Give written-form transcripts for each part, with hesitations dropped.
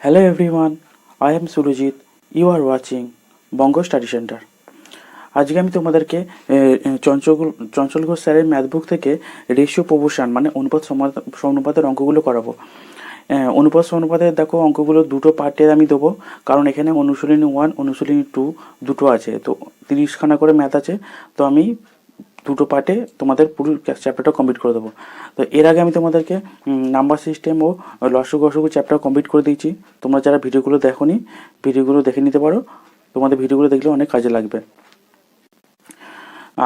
Hello everyone, I am Surujit. You are watching Bongo Study Center. আজকে আমি তোমাদেরকে চঞ্চল ঘোষ স্যারের ম্যাথ বুক থেকে রেশিও প্রপোর্শন মানে অনুপাত সমানুপাতের অঙ্কগুলো করাবো। অনুপাত সমানুপাতের দেখো অঙ্কগুলো দুটো পার্টে আমি দেবো, কারণ এখানে অনুশীলনী 1 অনুশীলনী 2 দুটো আছে, তো 30খানা করে ম্যাথ আছে। তো আমি দুটো পার্টে তোমাদের পুরো চ্যাপ্টারটা কমপ্লিট করে দেবো। তো এর আগে আমি তোমাদেরকে নাম্বার সিস্টেম ও লসগু গসগু চ্যাপ্টার কমপ্লিট করে দিয়েছি। তোমরা যারা ভিডিওগুলো দেখোনি, ভিডিওগুলো দেখে নিতে পারো, তোমাদের ভিডিওগুলো দেখলে অনেক কাজে লাগবে।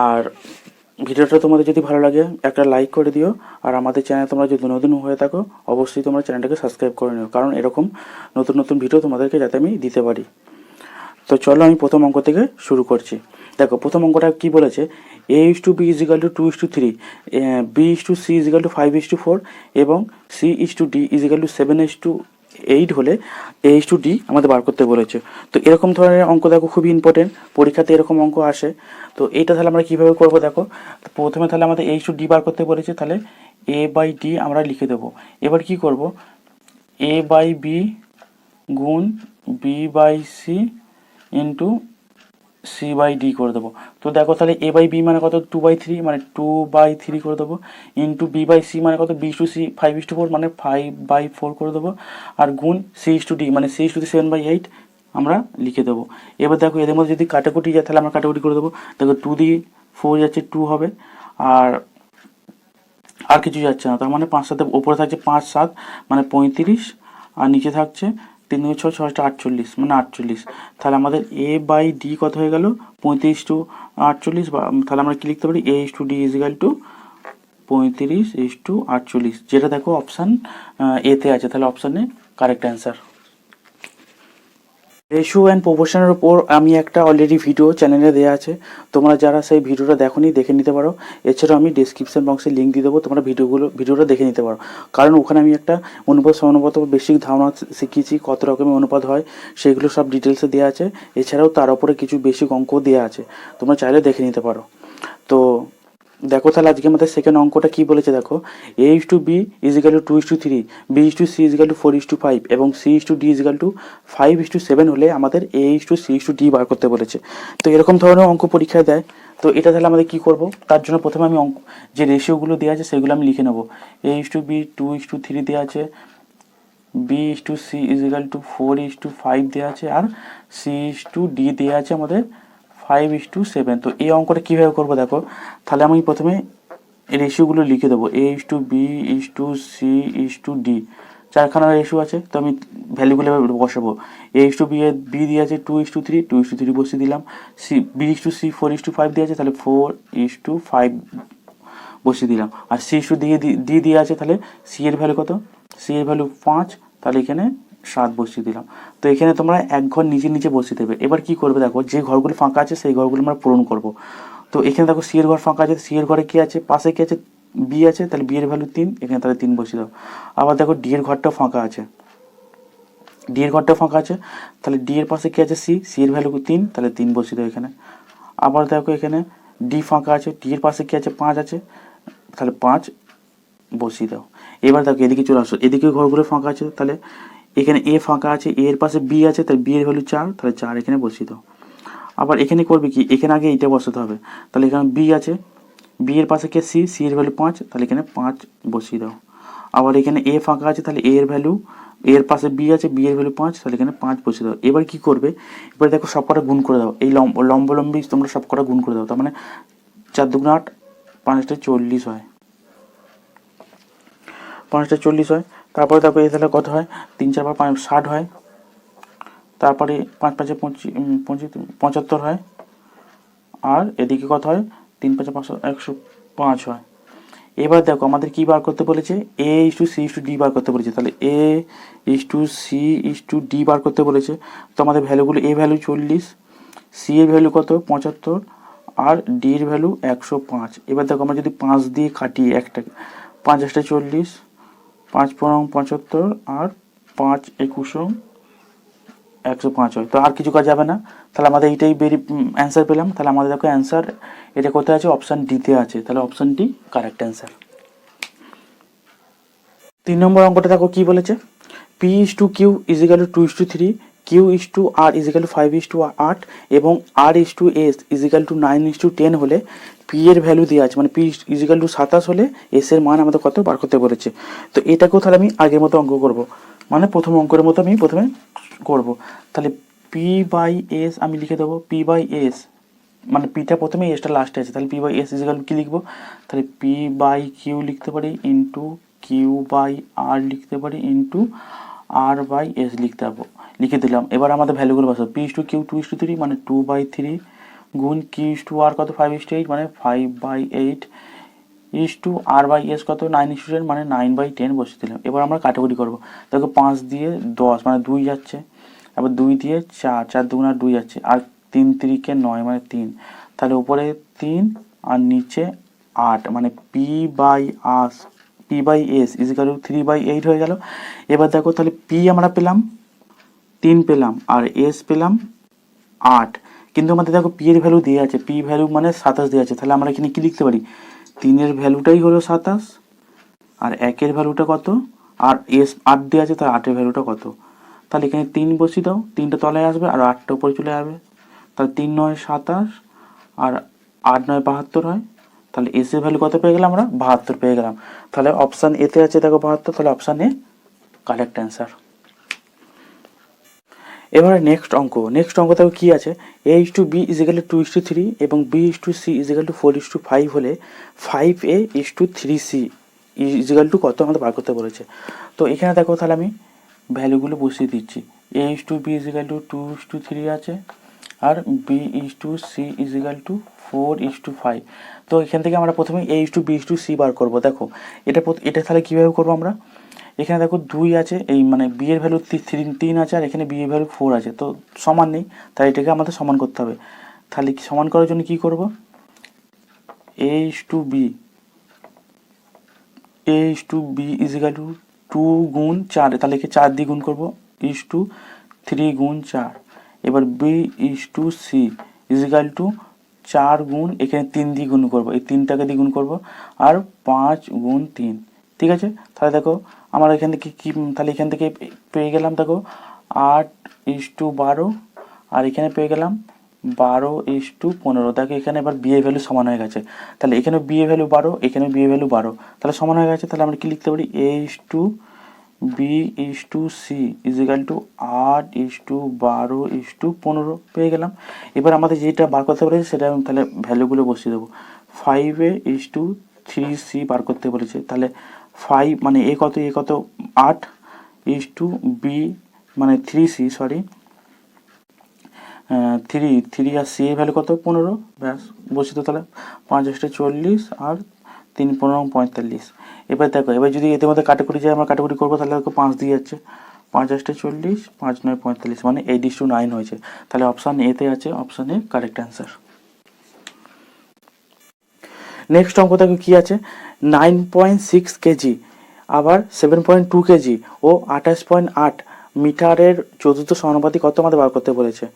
আর ভিডিওটা তোমাদের যদি ভালো লাগে একটা লাইক করে দিও, আর আমাদের চ্যানেল তোমরা যদি নতুন হয়ে থাকো অবশ্যই তোমরা চ্যানেলটাকে সাবস্ক্রাইব করে নিও, কারণ এরকম নতুন নতুন ভিডিও তোমাদেরকে যাতে আমি দিতে পারি। তো চলো আমি প্রথম অঙ্ক থেকে শুরু করছি। দেখো প্রথম অঙ্কটা কি বলেছে, A:B=2:3, B:C=5:4 এবং C:7:8 হলে A:D আমাদের বার করতে বলেছে। তো এরকম ধরনের অঙ্ক দেখো খুবই ইম্পর্টেন্ট, পরীক্ষাতে এরকম অঙ্ক আসে। তো এইটা তাহলে আমরা কীভাবে করবো দেখো, প্রথমে তাহলে আমাদের A:D বার করতে বলেছে, তাহলে A/D আমরা লিখে দেবো। এবার কি করব, A/B গুণ B/C ইন্টু C/D করে দেবো। তো দেখো তাহলে A/B মানে কত, 2/3 মানে 2/3 করে দেবো, ইন্টু B/C মানে কত, B/C 5:4 মানে 5/4 করে দেবো, আর গুণ C/D মানে C/7/8 আমরা লিখে দেবো। এবার দেখো এদের মধ্যে যদি কাটাকুটি যায় তাহলে আমরা কাটাকুটি করে দেবো। দেখো 2 দিয়ে 4 যাচ্ছে 2 হবে, আর কিছু যাচ্ছে না, তার মানে 5 সাথে ওপরে থাকছে 5 7 মানে 35, আর নিচে থাকছে 3 2 6 6 48 মানে 48। তাহলে আমাদের A/D কত হয়ে গেল, 35:48, বা তাহলে আমরা কি লিখতে পারি, A:D = 35:48, যেটা দেখো অপশান এতে আছে, তাহলে অপশানে কারেক্ট অ্যান্সার। রেশিও অ্যান্ড প্রপোর্শনের উপর আমি একটা অলরেডি ভিডিও চ্যানেলে দেওয়া আছে, তোমরা যারা সেই ভিডিওটা দেখোনি দেখে নিতে পারো। এছাড়াও আমি ডিসক্রিপশন বক্সে লিঙ্ক দিয়ে দেবো, তোমরা ভিডিওটা দেখে নিতে পারো, কারণ ওখানে আমি একটা অনুপাত সমানুপাত বেসিক ধারণা শিখিয়েছি, কত রকমের অনুপাত হয় সেগুলো সব ডিটেলসে দেওয়া আছে। এছাড়াও তার উপরে কিছু বেসিক অঙ্ক দেওয়া আছে, তোমরা চাইলে দেখে নিতে পারো। তো দেখো তাহলে আজকে আমাদের সেকেন্ড অঙ্কটা কি বলেছে দেখো, A:B = 2:3, B:C = 4:5 এবং C:D = 5:7 হলে আমাদের A:C:D বার করতে বলেছে। তো এরকম ধরনের অঙ্ক পরীক্ষায় দেয়। তো এটা তাহলে আমাদের কি করব, তার জন্য প্রথমে আমি অঙ্ক যে রেশিওগুলো দেওয়া আছে সেগুলো আমি লিখে নেব। A:B 2:3 দেওয়া আছে, B:C = 4:5 দেওয়া আছে, আর C:D দেওয়া আছে আমাদের 5:7। তো এই অঙ্কটা কীভাবে করবো দেখো, তাহলে আমি প্রথমে রেশিওগুলো লিখে দেবো। A:B:C:D 4খানা রেশিও আছে, তো আমি ভ্যালুগুলো বসাবো। B দিয়ে আছে 2:3, 2:3 বসিয়ে দিলাম। B:C 4:5 দিয়ে আছে, তাহলে 4:5 বসিয়ে দিলাম। আর C:D দিয়ে আছে, তাহলে C এর ভ্যালু কত, C এর ভ্যালু 5, তাহলে এখানে 7 বসিয়ে দিলাম। তো এখানে তোমরা এক ঘর নিচে নিচে বসিয়ে দেবে। এবার কি করবে দেখো, যে ঘরগুলো ফাঁকা আছে সেই ঘরগুলো আমরা পূরণ করব। তো এখানে দেখো সি এর ঘর ফাঁকা আছে, সি এর ঘরে কি আছে, পাশে কি আছে, বি আছে, তাহলে বি এর ভ্যালু 3, এখানে তাহলে 3 বসিয়ে দাও। আবার দেখো ডি এর ঘরটাও ফাঁকা আছে, ডি এর ঘরটা ফাঁকা আছে, তাহলে ডি এর পাশে কি আছে, সি, সি এর ভ্যালু 3, তাহলে 3 বসিয়ে দাও এখানে। আবার দেখো এখানে ডি ফাঁকা আছে, ডি এর পাশে কি আছে, 5 আছে, তাহলে 5 বসিয়ে দাও। এবার দেখো এদিকে চলে আসো, এদিকে ঘরগুলো ফাঁকা আছে, তাহলে এখানে এ ফাঁকা আছে, এ এর পাশে বি আছে, তাহলে বি এর ভ্যালু 4, তাহলে 4 এখানে বসিয়ে দাও। আবার এখানে করবে কি, এখানে আগে এইটা বসাতে হবে, তাহলে এখানে বি আছে, বি এর পাশে কে সি, সি এর ভ্যালু 5, তাহলে এখানে 5 বসিয়ে দাও। আবার এখানে এ ফাঁকা আছে, তাহলে এ এর ভ্যালু, এর পাশে বি আছে, বি এর ভ্যালু 5, তাহলে এখানে 5 বসিয়ে দাও। এবার কি করবে, এবার দেখো সব কটা গুণ করে দাও, এই লম্বলম্বী তোমরা সব কটা গুণ করে দাও, তার মানে 4 2 8, 5 40 হয়, 5 40 হয়। তারপরে দেখো এই তাহলে কত হয়, 3 4 5 60 হয়, তারপরে 5 5 75 হয়, আর এদিকে কত হয়, 3 5 5 105 হয়। এবার দেখো আমাদের কি বার করতে বলেছে, A:C:D বার করতে বলেছে, তাহলে A:C:D বার করতে বলেছে। তো আমাদের ভ্যালুগুলো, এ ভ্যালু 40, সি এর ভ্যালু কত 75, আর ডি এর ভ্যালু 105। এবার দেখো আমরা যদি 5 দিয়ে কাটি, একটা 5 40, 5 75, আর 5 21 105 হয়। তো আর কিছু কাজ যাবে না, তাহলে আমাদের এইটাই অ্যান্সার পেলাম। তাহলে আমাদের দেখো অ্যান্সার এটা কোথায় আছে, অপশান ডিতে আছে, তাহলে অপশান ডি কারেক্ট অ্যান্সার। 3 নম্বর অঙ্কটা দেখো কি বলেছে, P is to Q equal to 2:3, Q is to R equal to 5:8 এবং R is to S equal to 9:10 হলে পি এর ভ্যালু দেওয়া আছে, মানে পি ইজিক্যাল টু 27 হলে এস এর মান আমাদের কত বার করতে বলেছে। তো এটাকেও তাহলে আমি আগের মতো অঙ্ক করব, মানে প্রথম অঙ্কের মতো আমি প্রথমে করব। তাহলে পি বাই এস আমি লিখে দেবো, পি বাই এস মানে পিটা প্রথমে এসটা লাস্টে আছে, তাহলে পি বাই এস ইজিক্যাল কী লিখবো, তাহলে পি বাই কিউ লিখতে পারি ইন্টু কিউ বাই আর লিখতে পারি ইন্টু আর বাই এস লিখে দিলাম। এবার আমাদের ভ্যালুগুলো বসাবো, পি ইস টু কিউ 2:3 মানে 2/3 গুণ কিউ ইস টু আর কত 5:8 মানে 5/8 ইস টু আর বাই এস কত 9:10 মানে 9/10 বসে দিলাম। এবার আমরা কাটাকুটি করবো, দেখো 5 দিয়ে 10 মানে 2 যাচ্ছে, আবার 2 দিয়ে 4, 4 2 আর 2 যাচ্ছে, আর 3 3 9 মানে 3, তাহলে উপরে 3 আর নিচে 8 মানে P by S equal to 3/8 হয়ে গেল। এবার দেখো তাহলে পি আমরা পেলাম 3 পেলাম আর এস পেলাম 8, কিন্তু আমাদের দেখো পি এর ভ্যালু দিয়ে আছে, পি ভ্যালু মানে 27 দিয়ে আছে, তাহলে আমরা এখানে কি লিখতে পারি, 3 এর ভ্যালুটাই হলো 27 আর 1 এর ভ্যালুটা কত, আর এস 8 দিয়ে আছে তার 8 এর ভ্যালুটা কত, তাহলে এখানে 3 বসিয়ে দাও, 3টা তলায় আসবে আর 8টা উপরে চলে যাবে, তাহলে 3 9 27 আর 8 9 72 হয়, তাহলে এস এর ভ্যালু কত পেয়ে গেলাম আমরা 72 পেয়ে গেলাম। তাহলে অপশান এতে আছে দেখো 72, তাহলে অপশান এ কারেক্ট অ্যান্সার। এবারে নেক্সট অঙ্ক দেখো কি আছে, A is to B equal to 2:3 এবং B is to C equal to 4:5 হলে 5a is to 3c is equal two কত আমাদের বার করতে বলেছে। তো এখানে দেখো তাহলে আমি ভ্যালুগুলো বসিয়ে দিচ্ছি, A is to B equal to 2:3 আছে আর B is to C equal to 4:5। তো এখান থেকে আমরা প্রথমে A is to B is to C বার করবো। দেখো এটা তাহলে কীভাবে করবো আমরা, এখানে দেখো 2 আছে, এই মানে বি এর ভ্যালু 3 আছে আর এখানে বি এর ভ্যালু 4 আছে, তো সমান নেই, তাই এটাকে আমাদের সমান করতে হবে। তাহলে সমান করার জন্য কি করব, এ is to B equal two 2 গুণ 4, তাহলে একে 4 দিয়ে গুণ করবো ইস টু 3 গুণ 4। এবার B is to C equal to 4 গুণ এখানে 3 দিয়ে গুণ করবো, এই 3টাকে দিয়ে গুণ করবো আর 5 গুণ 3, ঠিক আছে। তাহলে দেখো আমার এখান থেকে কি, তাহলে এখান থেকে পেয়ে গেলাম দেখো 8:12 আর এখানে পেয়ে গেলাম 12:15। দেখো এখানে এবার বি এর ভ্যালু সমান হয়ে গেছে, তাহলে এখানে বি এর ভ্যালু 12, এখানে বি এর ভ্যালু 12, তাহলে সমান হয়ে গেছে। তাহলে আমরা কি লিখতে পারি, A is to B is to C equal to 8:12:15 পেয়ে গেলাম। এবার আমাদের যেটা বার করতে বলেছে সেটা আমি তাহলে ভ্যালুগুলো বসিয়ে দেবো, 5a ইস টু 3c বার করতে বলেছে, তাহলে 5 মানে এ কত 8 ইস টু বি মানে 3c সরি 3 আর সি এর ভ্যালু কত 15, ব্যাস বসিত, তাহলে 5 × 40 আর 3 × 15 = 45। এবার দেখো এবার যদি এদের মধ্যে কাটাকুটি যায়, আমরা কাটাকুটি করবো, তাহলে দেখো 5 দিয়ে যাচ্ছে, 5 × 40 5 × 9 = 45 মানে 8:9 হয়েছে, তাহলে অপশান এতে আছে, option A correct answer. Next অঙ্ক দেখো কি আছে, 9.6 কেজি আবার 7.2 কেজি ও 28.8 মিটারের চতুর্থ সমানুপাতি কত আমাদের বার করতে বলেছে।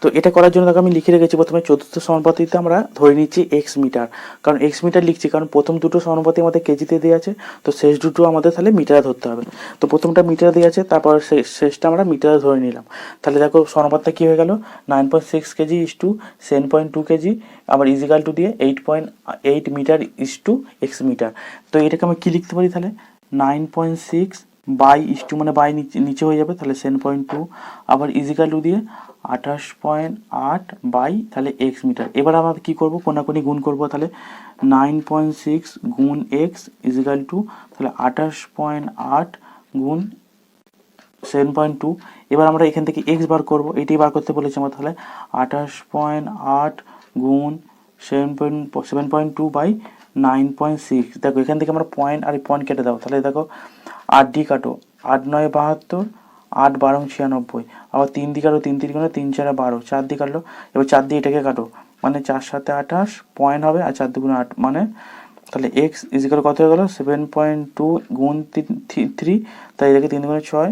তো এটা করার জন্য দেখো আমি লিখে রেখেছি, প্রথমে চতুর্থ সমানুপাতিতে আমরা ধরে নিচ্ছি এক্স মিটার, কারণ এক্স মিটার লিখছি কারণ প্রথম দুটো সমানুপাতি আমাদের কেজিতে দেওয়া আছে, তো শেষ দুটো আমাদের তাহলে মিটারে ধরতে হবে। তো প্রথমটা মিটারে দেওয়া আছে, তারপর শেষটা আমরা মিটারে ধরে নিলাম। তাহলে দেখো সমানুপাতটা কী হয়ে গেল, 9.6 কেজি ইস টু 7.2 কেজি আবার ইজিক্যাল টু দিয়ে 8.8 metre is to x metre. তো এটাকে আমি কী লিখতে পারি, তাহলে 9.6 বাই ইস টু মানে বাই নিচে হয়ে যাবে, তাহলে 7.2 আবার ইজিক্যাল টু দিয়ে 28.8 বাই তাহলে এক্স মিটার। এবার আমরা কী করবো, কোনাকুনি গুণ করবো, তাহলে 9.6 গুণ এক্স ইজিক্যাল টু তাহলে 28.8 গুণ 7.2। এবার আমরা এখান থেকে এক্স বার করবো, এটাই বার করতে বলেছি আমরা, তাহলে 28.8 গুণ 7.2 বাই 9.6। দেখো এখান থেকে আমরা পয়েন্ট আর পয়েন্ট কেটে দাও, তাহলে দেখো 8 দিয়ে কাটো, 8 9 72, 8 12 96, আবার 3 দিয়ে কাটো, 3 3 3 4 12, 4 দিয়ে কাটলো, এবার 4 দিয়ে এটাকে কাটো, মানে 4 7 28 পয়েন্ট হবে আর 4 2 8 মানে তাহলে এক্স ইজিক্যাল কত হয়ে গেলো 7.2 গুণ 3, তাই এটাকে 3 গুণে 6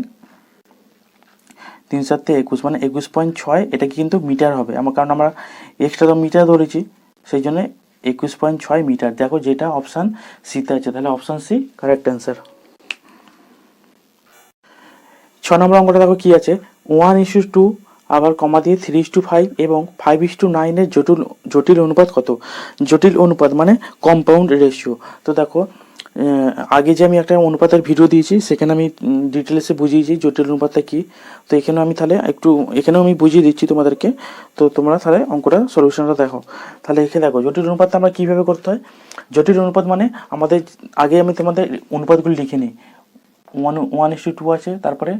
3 7 21 মানে 21.6, এটা কিন্তু মিটার হবে আমার, কারণ আমরা এক্সট্রা তো মিটার ধরেছি সেই জন্য 21.6 মিটার। দেখো যেটা অপশান সিতে আছে, তাহলে অপশান সি কারেক্ট অ্যান্সার। নম্বর অঙ্কটা দেখো কি আছে, 1:2 আবার কমা দিয়ে 3:5 এবং 5:9 জটিল জটিল অনুপাত কত? জটিল অনুপাত মানে কম্পাউন্ড রেশিও। তো দেখো আগে যে আমি একটা অনুপাতের ভিডিও দিয়েছি সেখানে আমি ডিটেলসে বুঝিয়েছি জটিল অনুপাতটা কি। তো এখানেও আমি তাহলে এখানেও আমি বুঝিয়ে দিচ্ছি তোমাদেরকে। তো তোমরা তাহলে অঙ্কটা সলিউশনটা দেখো। তাহলে এখানে দেখো জটিল অনুপাতটা আমরা কীভাবে করতে হয়। জটিল অনুপাত মানে আমাদের আগে আমি তোমাদের অনুপাতগুলি লিখে নিই। 1:2 আছে, তারপরে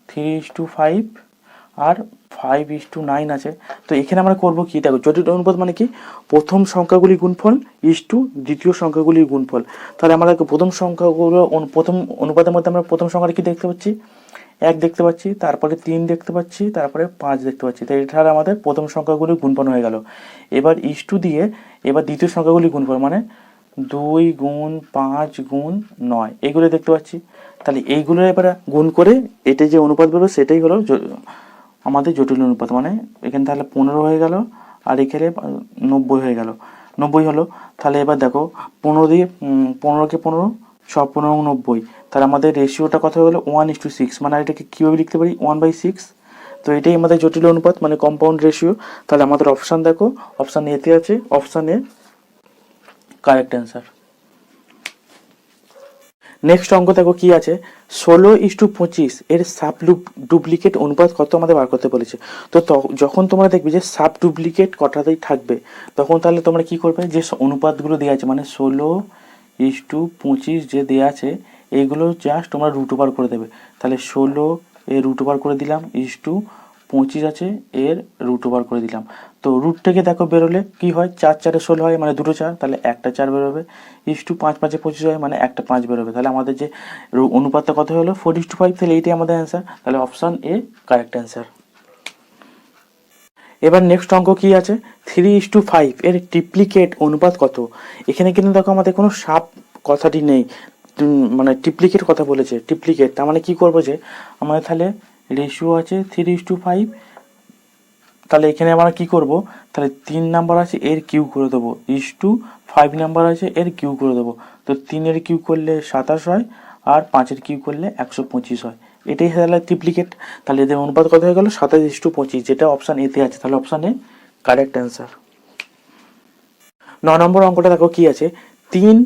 3:5 আর 5:9 আছে। তো এখানে আমরা করবো কি, দেখো জটিল অনুপাত মানে কি, প্রথম সংখ্যাগুলির গুণফল ইস্টু দ্বিতীয় সংখ্যাগুলির গুণফল। তাহলে আমরা প্রথম সংখ্যাগুলো প্রথম অনুপাতের মধ্যে আমরা প্রথম সংখ্যাটা কি দেখতে পাচ্ছি, 1 দেখতে পাচ্ছি, তারপরে 3 দেখতে পাচ্ছি, তারপরে 5 দেখতে পাচ্ছি। তো এটা আমাদের প্রথম সংখ্যাগুলির গুণফল হয়ে গেল। এবার ইস্টু দিয়ে এবার দ্বিতীয় সংখ্যাগুলির গুণফল মানে 2 গুণ 5 গুণ 9 এগুলো দেখতে পাচ্ছি। তাহলে এইগুলো এবার গুণ করে এটা যে অনুপাত বেরোবে সেটাই হলো আমাদের জটিল অনুপাত। মানে এখানে তাহলে 15 হয়ে গেল আর এখানে 90 হয়ে গেল, 90 হলো। তাহলে এবার দেখো 15 দিয়ে 15কে 15 সব 15 এবং 90, তাহলে আমাদের রেশিওটা কত হলো 1:6। মানে এটাকে কীভাবে লিখতে পারি 1/6। তো এটাই আমাদের জটিল অনুপাত মানে কম্পাউন্ড রেশিও। তাহলে আমাদের অপশান দেখো, অপশান এতে আছে, option A correct answer. Next অঙ্ক দেখো কি আছে, 16:25 এর সাব ডুপ্লিকেট অনুপাত কত আমাদের বার করতে বলেছে। তো যখন তোমরা দেখবে যে সাব ডুপ্লিকেট কটাতেই থাকবে তখন তাহলে তোমরা কি করবে, যে অনুপাতগুলো দেওয়া আছে মানে 16:25 যে দেওয়া আছে এইগুলো জাস্ট তোমরা রুট ওভার করে দেবে। তাহলে 16 এর রুট ওভার করে দিলাম, 25 আছে এর রুট ওভার করে দিলাম। তো রুট থেকে দেখো বেরোলে কি হয়, 4 4 16 হয় মানে দুটো 4, তাহলে একটা 4 বেরোবে। 5 5 25 হয় মানে একটা 5 বেরোবে। তাহলে আমাদের যে অনুপাতটা কত হলো 4:5। তাহলে এইটাই আমাদের অ্যান্সার। তাহলে অপশান এ কারেক্ট অ্যান্সার। এবার নেক্সট অঙ্ক কি আছে, 3:5 এর ট্রিপ্লিকেট অনুপাত কত। এখানে কিন্তু দেখো আমাদের কোনো সাব কথাটি নেই, মানে ট্রিপ্লিকেট কথা বলেছে। ট্রিপ্লিকেট তার মানে কি করবো, যে আমাদের তাহলে রেশিও আছে 3:5। তাহলে এখানে আমরা কি করব, তাহলে 3 নাম্বার আছে এর কিউ করে দেবো, 5 নাম্বার আছে এর কিউ করে দেবো। তো 3-এর কিউ করলে 27 হয় আর 5-এর কিউ করলে 125 হয়। এটাই তাহলে ট্রিপ্লিকেট। তাহলে এদের অনুপাত কত হয়ে গেল 27:25, যেটা অপশান এতে আছে। তাহলে অপশান এ কারেক্ট অ্যান্সার। 9 নম্বর অঙ্কটা দেখো কি আছে, 3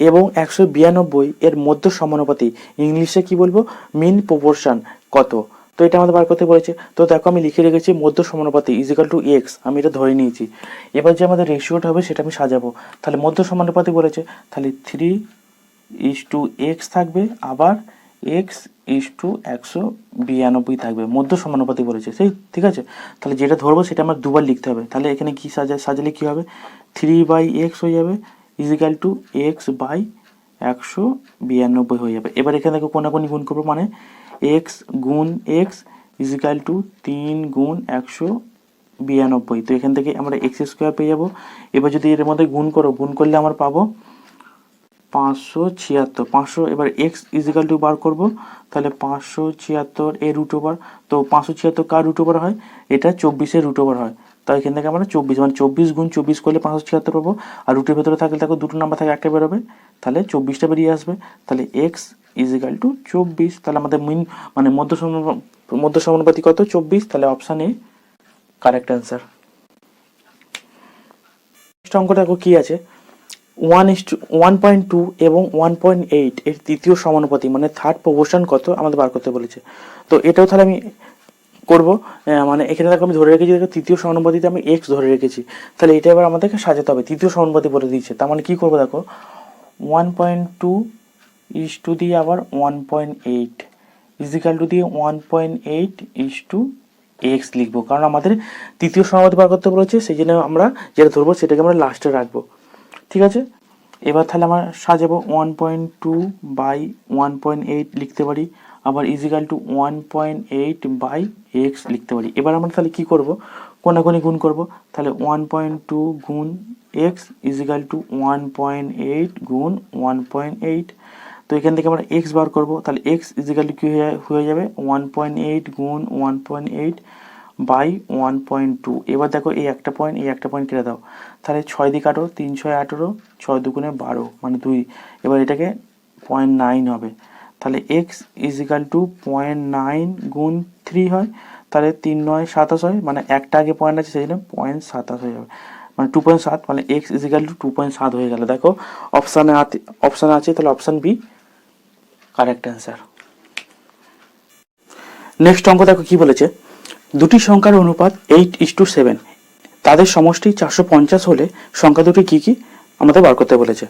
এবং 192 এর মধ্য সমানুপাতি, ইংলিশে কি বলবো মিন প্রপোর্শন কত। তো এটা আমাদের বার করতে বলেছে। তো দেখো আমি লিখে রেখেছি মধ্য সমানুপাতি ইজিক্যাল টু এক্স, আমি এটা ধরে নিয়েছি। এবার যে আমাদের রেশিওটা হবে সেটা আমি সাজাবো। তাহলে মধ্য সমানুপাতি বলেছে, তাহলে 3:x থাকবে, আবার x:192 থাকবে। মধ্য সমানুপাতি বলেছে সেই, ঠিক আছে। তাহলে যেটা ধরবো সেটা আমার দুবার লিখতে হবে। তাহলে এখানে কি সাজালে কি হবে, 3/x হয়ে যাবে ইজিক্যাল টু x/192 হয়ে যাবে। এবার এখানে দেখো কোনাকুনি গুণ করবো, মানে x গুণ x ইজিক্যাল টু 3 গুণ 192। তো এখান থেকে আমরা x² পেয়ে যাবো। এবার যদি এর মধ্যে গুণ করলে আমার পাবো 576। 500 এবার এক্স ইজিক্যাল টু বার করবো, তাহলে 576 এর রুট ওভার। তো 576 কার রুট ওভার হয়, এটা 24-এর রুট ওভার হয়। তো এখান থেকে আমরা 24 মানে 24 গুণ 24 করলে 576 পাবো। আর রুটের ভেতরে থাকলে দেখো দুটো নাম্বার থাকে, একটা বেরোবে, তাহলে 24টা বেরিয়ে আসবে। তাহলে এক্স ইজিক্যাল টু 24। তাহলে আমাদের মানে মধ্য সমানুপাতি কত 24। তাহলে option A correct answer. Next অঙ্কটা দেখো কি আছে, 1:1.2 এবং 1.8 এর তৃতীয় সমানুপাতি মানে থার্ড প্রপোর্শন কত আমাদের বার করতে বলেছে। তো এটাও তাহলে আমি করবো, মানে এখানে দেখো আমি ধরে রেখেছি, দেখো তৃতীয় সমানুপাতিতে আমি এক্স ধরে রেখেছি। তাহলে এটা এবার আমাদেরকে সাজাতে হবে, তৃতীয় সমানুপাতি বলে দিয়েছে। তার মানে কি করবো দেখো 1.2 দিয়ে আবার 1.8 ইজিক্যাল টু দিয়ে 1.8 এক্স লিখবো, কারণ আমাদের তৃতীয় সমানুপাতি বার করতে বলেছে। সেই জন্য আমরা যেটা ধরবো সেটাকে আমরা লাস্টে রাখবো, ঠিক আছে। এবার তাহলে আমরা সাজাবো 1.2/1.8 লিখতে পারি, আবার ইজিক্যাল টু 1.8/x লিখতে পারি। এবার আমরা তাহলে কি করব, কোনাকুনি গুণ করব। তাহলে 1.2 গুণ x ইজিক্যাল টু 1.8 গুণ 1.8। তো এখান থেকে আমরা x বার করব। তাহলে x ইজিক্যাল টু কি হয়ে যাবে 1.8 গুণ 1.8/1.2। এবার দেখো এই একটা পয়েন্ট কেটে দাও, তাহলে 6 দিয়ে কাটো, 3 6 18, 6 2 12 মানে 2। এবার এটাকে 0.9 হবে। তাহলে এক্স ইজিক্যাল টু 0.9 গুণ 3 হয়, তাহলে 3×9 = 27 হয়, মানে একটা আগে পয়েন্ট আছে সেই জন্য 0.27 হয়ে যাবে, মানে 2.7, মানে এক্স ইজিক্যাল টু 2.7 হয়ে গেল। দেখো অপশানে আছে, তাহলে option B correct answer. Next অঙ্ক দেখো কি বলেছে, দুটি সংখ্যার অনুপাত 8:7, তাদের সমষ্টি 450 হলে সংখ্যা দুটি কী কী আমাদের বার করতে বলেছে।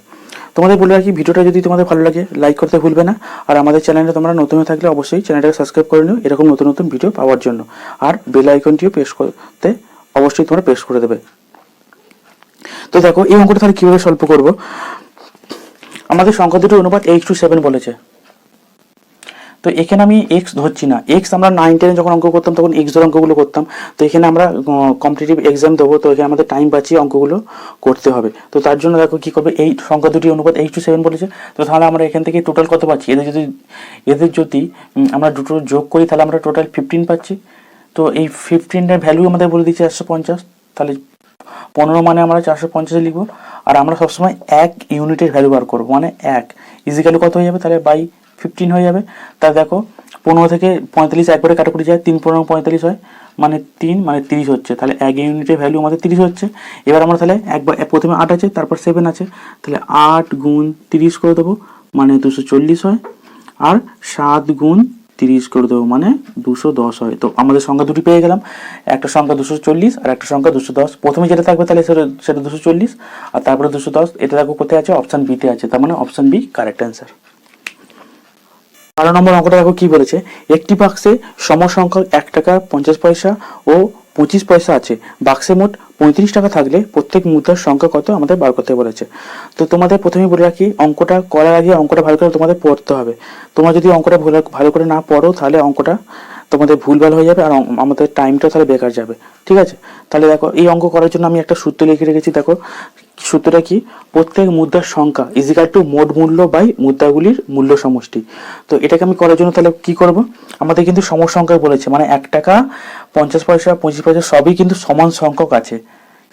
তোমাদের বলে রাখি, ভিডিওটা যদি তোমাদের ভালো লাগে লাইক করতে ভুলবে না, আর আমাদের চ্যানেলে তোমরা নতুন হয়ে থাকলে অবশ্যই চ্যানেলটাকে সাবস্ক্রাইব করে নিও এরকম নতুন নতুন ভিডিও পাওয়ার জন্য, আর বেল আইকনটিও প্রেস করতে অবশ্যই তোমরা প্রেস করে দেবে। তো দেখো এই অঙ্কটা তাহলে কীভাবে সলভ করবো। আমাদের সংখ্যা দুটির অনুপাত 8:7 বলেছে, তো এখানে আমি এক্স ধরছি না, এক্স আমরা 9-10 যখন অঙ্ক করতাম তখন এক্স ধরে অঙ্কগুলো করতাম, তো এখানে আমরা কম্পিটিটিভ এক্সাম দেবো, তো এখানে আমাদের টাইম বাঁচিয়ে অঙ্কগুলো করতে হবে। তো তার জন্য দেখো কী করবে, এই সংখ্যা দুটি অনুপাত 8:7 বলেছে, তো তাহলে আমরা এখান থেকে টোটাল কত পাচ্ছি, এদের যদি আমরা দুটো যোগ করি তাহলে আমরা টোটাল 15 পাচ্ছি। তো এই 15-এর ভ্যালু আমাদের বলে দিচ্ছে 450, তাহলে 15 মানে আমরা 450 লিখবো, আর আমরা সবসময় 1 ইউনিটের ভ্যালু বার করবো, মানে 1 ইজিক্যালি কত হয়ে যাবে, তাহলে বাই 15 হয়ে যাবে। তা দেখো 15 থেকে 45 একবারে কাটাকুটি যায়, 3×15=45 হয়, মানে 3 মানে 30 হচ্ছে, তাহলে 1 ইউনিটের ভ্যালু আমাদের 30 হচ্ছে। এবার আমরা তাহলে একবার প্রথমে 8 আছে, তারপর 7 আছে, তাহলে 8 গুণ 30 করে দেবো, মানে 240 হয়, আর 7 গুণ 30 করে দেবো, মানে 210 হয়। তো আমাদের সংখ্যা দুটি পেয়ে গেলাম, একটা সংখ্যা 240 আর একটা সংখ্যা 210। প্রথমে যেটা থাকবে তাহলে সেটা 240, আর তারপরে 210, এটা দেখো কোথায় আছে, অপশান বিতে আছে, তার মানে অপশান বি কারেক্ট অ্যান্সার। 12 নম্বর অঙ্কটা দেখো কি বলেছে, একটি বাক্সে সমসংখ্যক 1 টাকা 50 পয়সা ও 25 পয়সা আছে, বাক্সে মোট 35 টাকা থাকলে প্রত্যেক মুদ্রার সংখ্যা কত আমাদের বার করতে বলেছে। তো তোমাদের প্রথমেই বলে রাখি, অঙ্কটা করার আগে অঙ্কটা ভালো করে তোমাদের পড়তে হবে। তোমরা যদি অঙ্কটা ভালো করে না পড়ো তাহলে অঙ্কটা তোমাদের ভুলভাল হয়ে যাবে, আর আমাদের টাইমটা তাহলে বেকার যাবে, ঠিক আছে। তাহলে দেখো এই অঙ্ক করার জন্য আমি একটা সূত্র লিখে রেখেছি, দেখো সূত্রটা কি, প্রত্যেক মুদ্রার সংখ্যা ইজিক্যাল টু মোট মূল্য বাই মুদ্রাগুলির মূল্য সমষ্টি। তো এটাকে আমি করার জন্য তাহলে কি করব, আমাদের কিন্তু সমসংখ্যায় বলেছে, মানে 1 টাকা 50 পয়সা 25 পয়সা সবই কিন্তু সমান সংখ্যক আছে,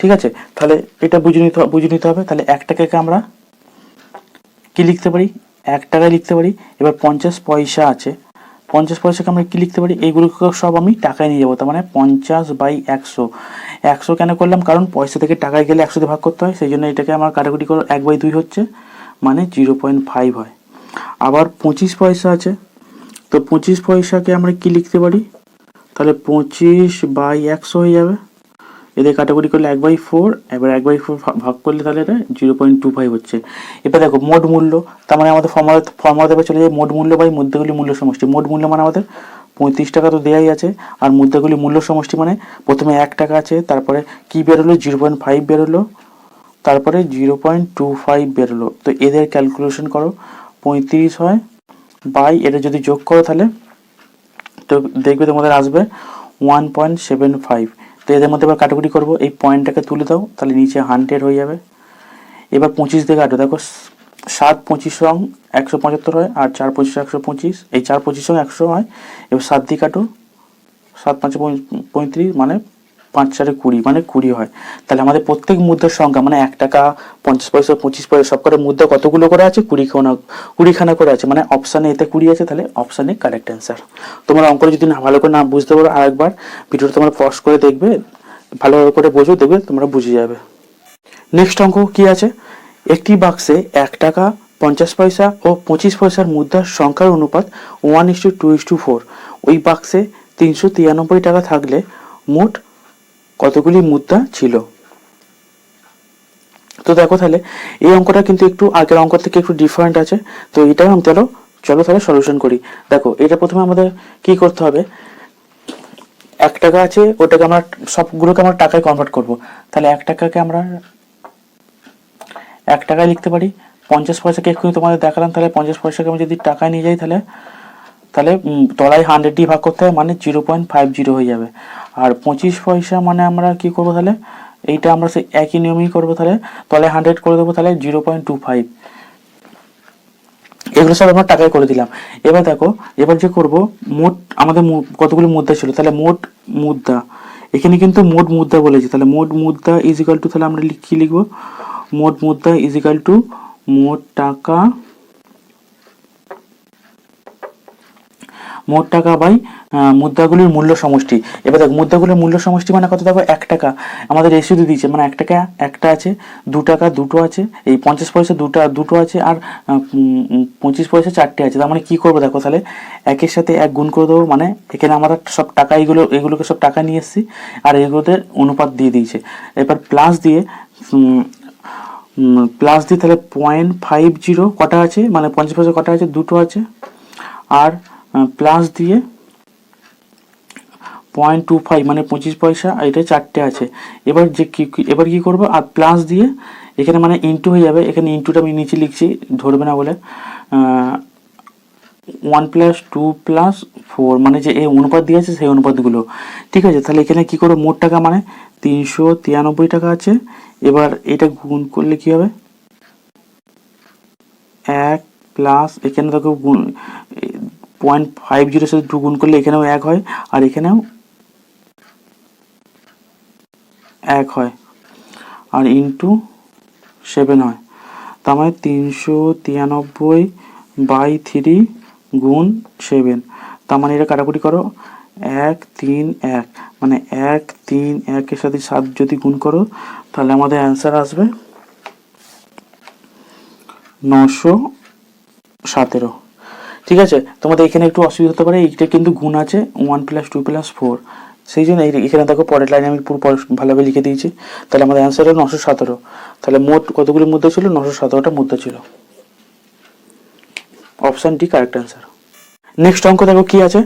ঠিক আছে। তাহলে এটা বুঝে নিতে হবে। তাহলে 1 টাকাকে আমরা কি লিখতে পারি, 1 টাকায় লিখতে পারি। এবার 50 পয়সা আছে, 50 পয়সাকে আমরা কি লিখতে পারি, এইগুলোকে সব আমি টাকায় নিয়ে যাবো, তার মানে 50/100। 100 কেন করলাম, কারণ পয়সা থেকে টাকায় গেলে 100 দিয়ে ভাগ করতে হয়, সেই জন্য এটাকে আমার কাটাকুটি করে 1/2 হচ্ছে, মানে 0.5 হয়। আবার 25 পয়সা আছে, তো 25 পয়সাকে আমরা কি লিখতে পারি, তাহলে 25/100 হয়ে যাবে, এদের কাটাকুটি করলে 1/4, এবার 1/4 ভাগ করলে তাহলে এটা 0.25 হচ্ছে। এবার দেখো মোট মূল্য, তার মানে আমাদের ফর্মুলা দেবে চলে যায় মোট মূল্য বাই মুদ্রাগুলি মূল্য সমষ্টি। মোট মূল্য মানে আমাদের 35 টাকা তো দেওয়াই আছে, আর মুদ্রাগুলি মূল্য সমষ্টি মানে প্রথমে 1 টাকা আছে, তারপরে কি বেরোলো 0.5 বেরোলো, তারপরে 0.25 বেরোলো। তো এদের ক্যালকুলেশন করো, 35 হয় বাই এটা যদি যোগ করো তাহলে তো দেখবে তোমাদের আসবে 1.75। তো এদের মধ্যে এবার কাটাকুটি করবো, এই পয়েন্টটাকে তুলে দাও, তাহলে নিচে 100 হয়ে যাবে। এবার 25 দিয়ে কাটো, দেখো 7 25 রং 175 হয়, আর 4 25 125, এই 4 25 রং 100 হয়। এবার 7 দিয়ে কাটো, 7 5 35, মানে 5 4 20, মানে 20 হয়। তাহলে আমাদের প্রত্যেক মুদ্রার সংখ্যা, মানে 1 টাকা 50 পয়সা 25 পয়সা সবকটা মুদ্রা কতগুলো করে আছে, 20খানা করে আছে, মানে অপশানে এতে 20 আছে, তাহলে অপশানে কারেক্ট অ্যান্সার। তোমরা অঙ্কটা যদি না ভালো করে না বুঝতে পারো আরেকবার ভিডিওটা তোমরা পজ করে দেখবে, ভালো করে বোঝো, দেখবে তোমরা বুঝে যাবে। নেক্সট অঙ্ক কি আছে, একটি বাক্সে 1 টাকা 50 পয়সা ও 25 পয়সার মুদ্রার সংখ্যার অনুপাত 1:2:4, ওই বাক্সে 393 টাকা থাকলে মোট কতগুলি মুদ্রা ছিল। তো দেখো তাহলে এই অঙ্কটা কিন্তু একটু আগের অঙ্ক থেকে একটু ডিফারেন্ট আছে, তো এটাও আমি চলো তাহলে সলিউশন করি। দেখো এটা প্রথমে আমাদের কি করতে হবে, 1 টাকা আছে, ওটাকে আমরা সবগুলোকে আমরা টাকায় কনভার্ট করব। তাহলে 1 টাকাকে আমরা 1 টাকায় লিখতে পারি। 50 পয়সাকে এক্ষুনি তোমাদের দেখালাম, তাহলে 50 পয়সাকে আমি যদি টাকায় নিয়ে যাই তাহলে তলায় 100 দিয়ে ভাগ করতে হয়, মানে 0.50 হয়ে যাবে। আর 25 পয়সা মানে আমরা কি করবো, তাহলে এইটা আমরা সেই একই নিয়মেই করবো, তাহলে তলায় 100 করে দেবো, তাহলে 0.25। এগুলো সব আমরা টাকায় করে দিলাম। এবার দেখো এবার যে করব, মোট আমাদের কতগুলো মুদ্রা ছিল, তাহলে মোট মুদ্রা, এখানে কিন্তু মোট মুদ্রা বলেছে, তাহলে মোট মুদ্রা ইজিক্যাল টু, তাহলে আমরা কি লিখবো, মোট মুদ্রা ইজিক্যাল টু মোট টাকা মোট টাকা বাই মুদ্রাগুলির মূল্য সমষ্টি। এবার দেখো মুদ্রাগুলির মূল্য সমষ্টি মানে কত, দেখো 1 টাকা আমাদের রেশিও দিয়েছে, মানে 1 টাকা একটা আছে, 2 টাকা দুটো আছে, এই 50 পয়সা দুটো আছে, আর 25 পয়সা 4টে আছে। তার মানে কি করবো দেখো, তাহলে একের সাথে 1 গুণ করে দেবো, মানে এখানে আমরা সব টাকা এগুলোকে সব টাকা নিয়ে এসেছি আর এগুলোদের অনুপাত দিয়ে দিয়েছে। এবার প্লাস দিয়ে তাহলে 0.50 কটা আছে, মানে 50 পয়সা কটা আছে, দুটো আছে, আর প্লাস দিয়ে 0.25 মানে 25 পয়সা, এটা 4টে আছে। এবার কি করবো, আর প্লাস দিয়ে এখানে মানে ইন্টু হয়ে যাবে, এখানে ইন্টুটা আমি নিচে লিখছি ধরবে না বলে, 1 + 2 + 4 মানে যে এই অনুপাত দিয়েছে সেই অনুপাতগুলো। ঠিক আছে, তাহলে এখানে কি করবো, মোট টাকা মানে 393 টাকা আছে। এবার এটা গুণ করলে কি হবে, 1 প্লাস এখানে দেখো 0.50 সাথে 2 গুণ করলে এখানেও 1 হয় আর এখানেও 1 হয়, আর ইন্টু 7 হয়। তার মানে 393/3 গুণ 7। তার মানে এটা কাটাকুটি করো, 1 3 1 মানে 1 3 1 এর সাথে 7 যদি গুণ করো তাহলে আমাদের অ্যান্সার আসবে 917। ঠিক আছে, তোমাদের এখানে একটু অসুবিধা হতে পারে, এইটা কিন্তু গুণ আছে 1 + 2 + 4, সেই জন্য এখানে দেখো পরের লাইনে আমি পুরো ভালোভাবে লিখে দিয়েছি। তাহলে আমাদের অ্যান্সার হলো 917। তাহলে মোট কতগুলি মুদ্রা ছিল, 917টা মুদ্রা ছিল। Option D correct answer. Next অঙ্ক দেখো কি আছে,